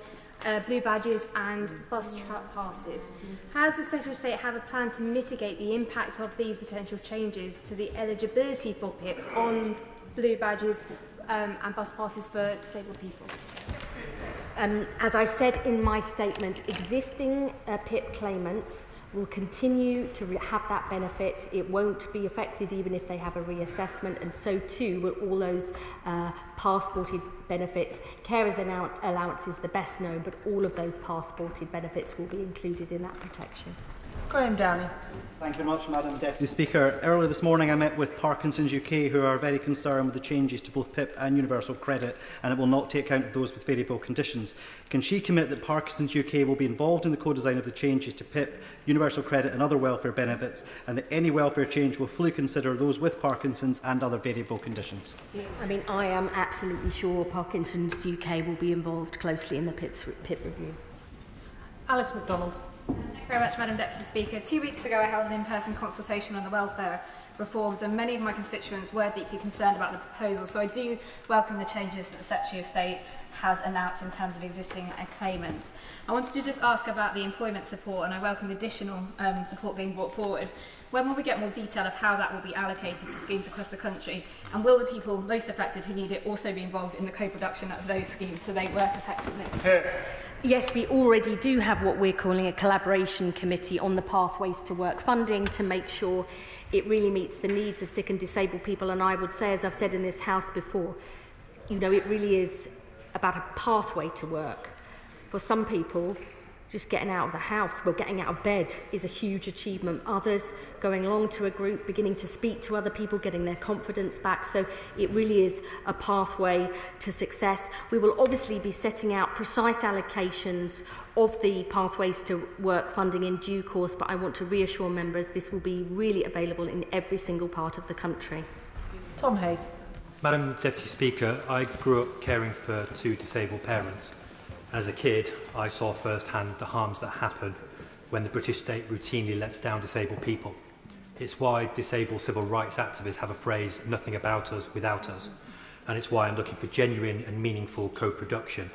S15: blue badges and bus truck passes. Has the Secretary of State have a plan to mitigate the impact of these potential changes to the eligibility for PIP on blue badges and bus passes for disabled people?
S2: As I said in my statement, existing PIP claimants will continue to have that benefit. It won't be affected even if they have a reassessment, and so too will all those passported benefits. Carers allowance is the best known, but all of those passported benefits will be included in that protection.
S10: Graham Downey.
S16: Thank you very much, Madam Deputy Speaker. Earlier this morning I met with Parkinson's UK, who are very concerned with the changes to both PIP and universal credit, and it will not take account of those with variable conditions. Can she commit that Parkinson's UK will be involved in the co-design of the changes to PIP, universal credit and other welfare benefits, and that any welfare change will fully consider those with Parkinson's and other variable conditions?
S2: I mean, I am absolutely sure Parkinson's UK will be involved closely in the PIP review.
S10: Alice MacDonald.
S24: Thank you very much, Madam Deputy Speaker. 2 weeks ago I held an in-person consultation on the welfare reforms, and many of my constituents were deeply concerned about the proposal, so I do welcome the changes that the Secretary of State has announced in terms of existing claimants. I wanted to just ask about the employment support, and I welcome the additional support being brought forward. When will we get more detail of how that will be allocated to schemes across the country, and will the people most affected who need it also be involved in the co-production of those schemes so they work effectively?
S2: Yes, we already do have what we're calling a collaboration committee on the Pathways to Work funding to make sure it really meets the needs of sick and disabled people. And I would say, as I've said in this House before, you know, it really is about a pathway to work. For some people, just getting out of the house, well, getting out of bed is a huge achievement. Others, going along to a group, beginning to speak to other people, getting their confidence back. So it really is a pathway to success. We will obviously be setting out precise allocations of the Pathways to Work funding in due course, but I want to reassure members this will be really available in every single part of the country.
S10: Tom Hayes.
S26: Madam Deputy Speaker, I grew up caring for 2 disabled parents. As a kid, I saw firsthand the harms that happen when the British state routinely lets down disabled people. It's why disabled civil rights activists have a phrase, nothing about us without us. And it's why I'm looking for genuine and meaningful co-production.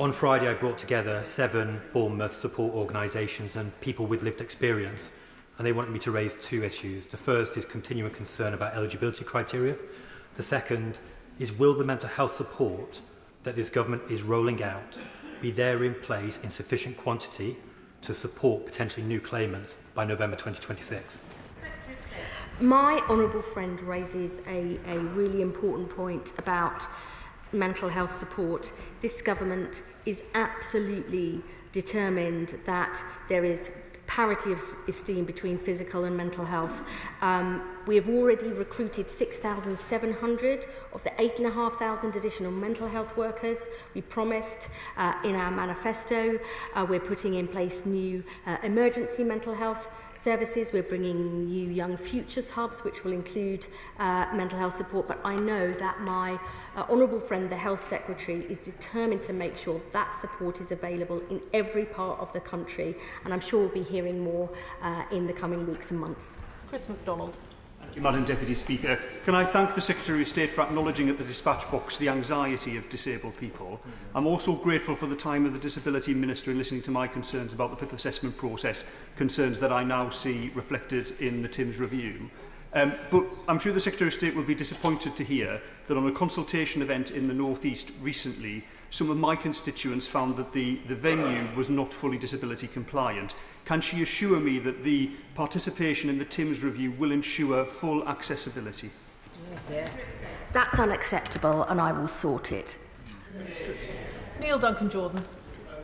S26: On Friday, I brought together 7 Bournemouth support organisations and people with lived experience, and they wanted me to raise 2 issues. The first is continuing concern about eligibility criteria. The second is, will the mental health support that this government is rolling out be there in place in sufficient quantity to support potentially new claimants by November 2026?
S2: My honourable friend raises a really important point about mental health support, this government is absolutely determined that there is parity of esteem between physical and mental health. We have already recruited 6,700 of the 8,500 additional mental health workers we promised in our manifesto. We're putting in place new emergency mental health services. We're bringing new Young Futures hubs, which will include mental health support. But I know that my honourable friend, the Health Secretary, is determined to make sure that support is available in every part of the country. And I'm sure we'll be hearing more in the coming weeks and months.
S10: Chris MacDonald.
S17: Thank you, Madam Deputy Speaker. Can I thank the Secretary of State for acknowledging at the dispatch box the anxiety of disabled people. I'm also grateful for the time of the Disability Minister in listening to my concerns about the PIP assessment process, concerns that I now see reflected in the TIMS review. But I'm sure the Secretary of State will be disappointed to hear that on a consultation event in the North East recently, some of my constituents found that the venue was not fully disability compliant. Can she assure me that the participation in the TIMS review will ensure full accessibility?
S2: That's unacceptable, and I will sort it.
S10: Neil Duncan-Jordan.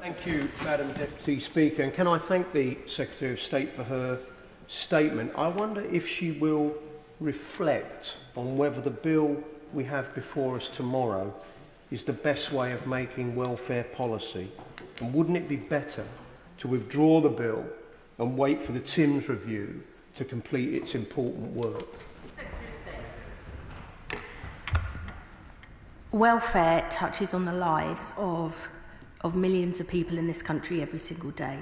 S18: Thank you, Madam Deputy Speaker. And can I thank the Secretary of State for her statement? I wonder if she will reflect on whether the bill we have before us tomorrow is the best way of making welfare policy. And wouldn't it be better to withdraw the bill and wait for the TIMS review to complete its important work?
S2: Welfare touches on the lives of millions of people in this country every single day,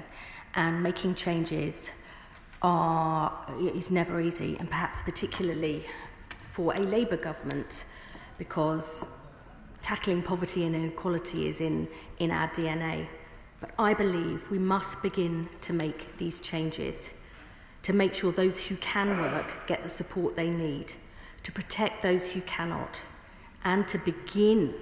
S2: and making changes is never easy, and perhaps particularly for a Labour government, because tackling poverty and inequality is in our DNA. But I believe we must begin to make these changes, to make sure those who can work get the support they need, to protect those who cannot, and to begin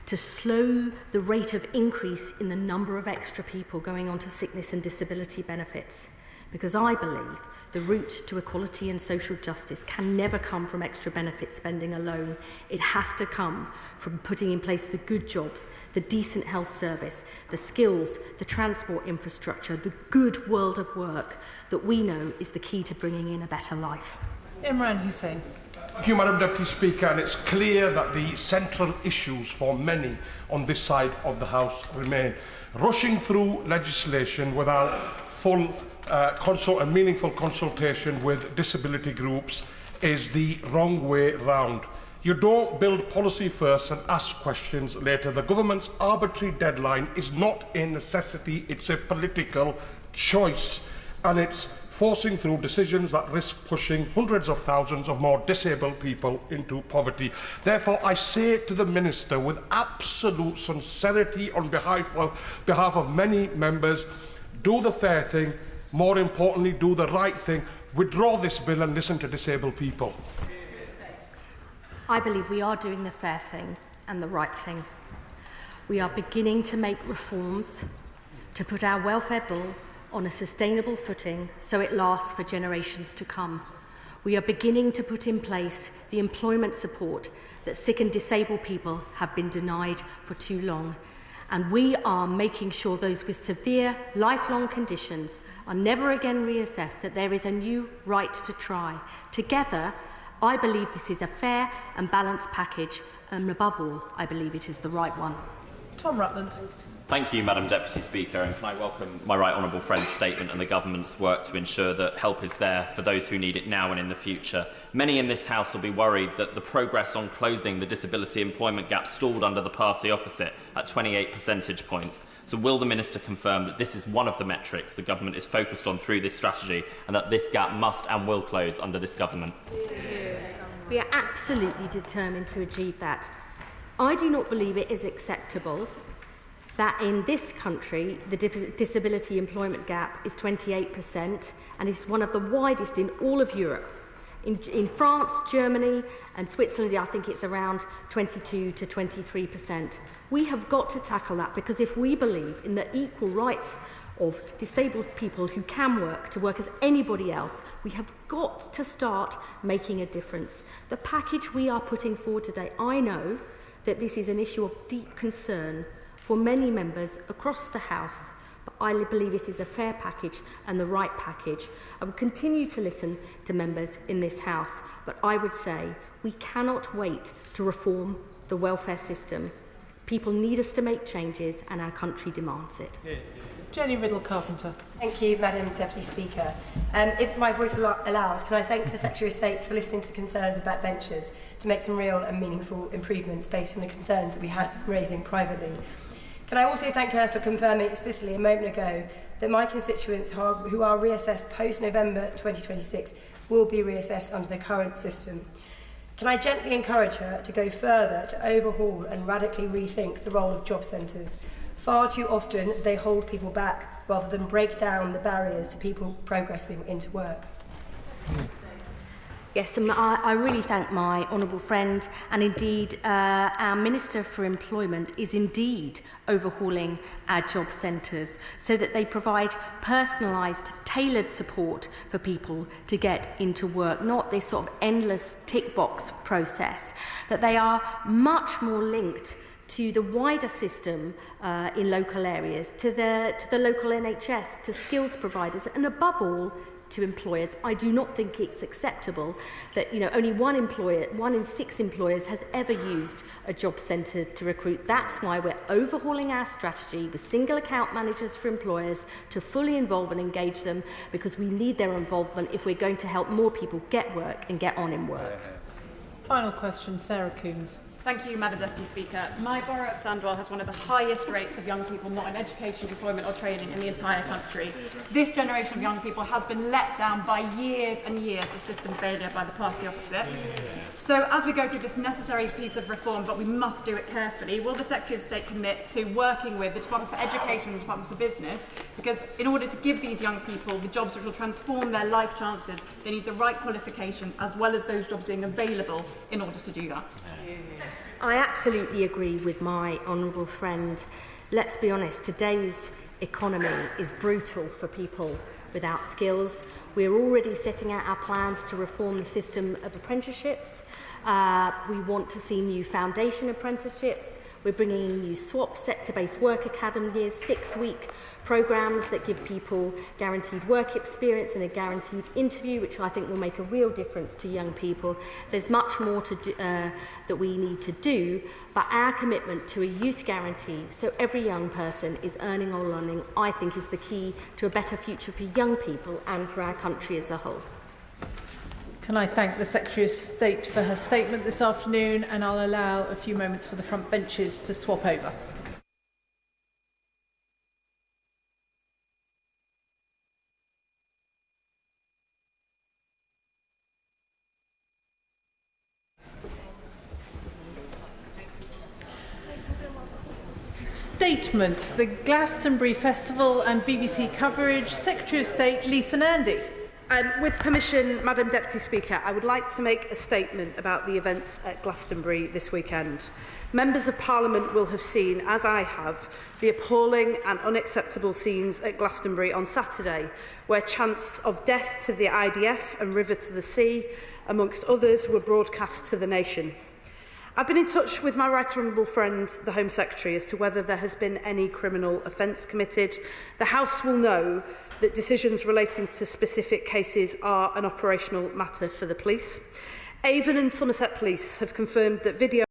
S2: to slow the rate of increase in the number of extra people going on to sickness and disability benefits. Because I believe the route to equality and social justice can never come from extra benefit spending alone. It has to come from putting in place the good jobs, the decent health service, the skills, the transport infrastructure, the good world of work that we know is the key to bringing in a better life.
S10: Imran Hussain.
S19: Thank you, Madam Deputy Speaker, and it's clear that the central issues for many on this side of the House remain. Rushing through legislation without full and meaningful consultation with disability groups is the wrong way round. You don't build policy first and ask questions later. The government's arbitrary deadline is not a necessity, it's a political choice, and it's forcing through decisions that risk pushing hundreds of thousands of more disabled people into poverty. Therefore, I say to the Minister with absolute sincerity on behalf of many members, do the fair thing, more importantly, do the right thing, withdraw this bill and listen to disabled people.
S2: I believe we are doing the fair thing and the right thing. We are beginning to make reforms to put our welfare bill on a sustainable footing so it lasts for generations to come. We are beginning to put in place the employment support that sick and disabled people have been denied for too long. And we are making sure those with severe, lifelong conditions are never again reassessed, that there is a new right to try. Together, I believe this is a fair and balanced package, and above all, I believe it is the right one.
S10: Tom Rutland.
S20: Thank you, Madam Deputy Speaker, and can I welcome my right honourable friend's statement and the government's work to ensure that help is there for those who need it now and in the future. Many in this House will be worried that the progress on closing the disability employment gap stalled under the party opposite at 28 percentage points. So will the Minister confirm that this is one of the metrics the government is focused on through this strategy, and that this gap must and will close under this government?
S2: We are absolutely determined to achieve that. I do not believe it is acceptable that in this country the disability employment gap is 28% and is one of the widest in all of Europe. In France, Germany and Switzerland, I think it's around 22 to 23%. We have got to tackle that, because if we believe in the equal rights of disabled people who can work to work as anybody else. We have got to start making a difference. The package we are putting forward today, I know that this is an issue of deep concern for many members across the House, but I believe it is a fair package and the right package. I will continue to listen to members in this House, but I would say we cannot wait to reform the welfare system. People need us to make changes and our country demands it.
S10: Jenny Riddle-Carpenter.
S4: Thank you, Madam Deputy Speaker. If my voice allows, can I thank the Secretary of State for listening to concerns of backbenchers to make some real and meaningful improvements based on the concerns that we had raising privately. Can I also thank her for confirming explicitly a moment ago that my constituents who are reassessed post-November 2026 will be reassessed under the current system. Can I gently encourage her to go further to overhaul and radically rethink the role of job centres? Far too often they hold people back rather than break down the barriers to people progressing into work.
S2: Yes, and I really thank my honourable friend, and indeed our Minister for Employment is indeed overhauling our job centres so that they provide personalised, tailored support for people to get into work, not this sort of endless tick box process, that they are much more linked to the wider system in local areas, to the local NHS, to skills providers, and above all, to employers. I do not think it's acceptable that only one in 6 employers has ever used a job centre to recruit. That's why we're overhauling our strategy with single account managers for employers to fully involve and engage them, because we need their involvement if we're going to help more people get work and get on in work.
S10: Final question, Sarah Coombs.
S5: Thank you, Madam Deputy Speaker. My borough of Sandwell has one of the highest rates of young people not in education, employment or training in the entire country. This generation of young people has been let down by years and years of system failure by the party opposite. So as we go through this necessary piece of reform, but we must do it carefully, will the Secretary of State commit to working with the Department for Education and the Department for Business? Because in order to give these young people the jobs which will transform their life chances, they need the right qualifications as well as those jobs being available in order to do that.
S2: I absolutely agree with my honourable friend. Let's be honest, today's economy is brutal for people without skills. We're already setting out our plans to reform the system of apprenticeships. We want to see new foundation apprenticeships. We're bringing in new SWAP, sector-based work academies, 6-week programmes that give people guaranteed work experience and a guaranteed interview, which I think will make a real difference to young people. There's much more to do, that we need to do, but our commitment to a youth guarantee, so every young person is earning or learning, I think is the key to a better future for young people and for our country as a whole.
S10: Can I thank the Secretary of State for her statement this afternoon, and I'll allow a few moments for the front benches to swap over. Statement, the Glastonbury Festival and BBC coverage. Secretary of State Lisa Nandy.
S21: With permission, Madam Deputy Speaker, I would like to make a statement about the events at Glastonbury this weekend. Members of Parliament will have seen, as I have, the appalling and unacceptable scenes at Glastonbury on Saturday, where chants of death to the IDF and river to the sea, amongst others, were broadcast to the nation. I've been in touch with my right honourable friend, the Home Secretary, as to whether there has been any criminal offence committed. The House will know that decisions relating to specific cases are an operational matter for the police. Avon and Somerset Police have confirmed that video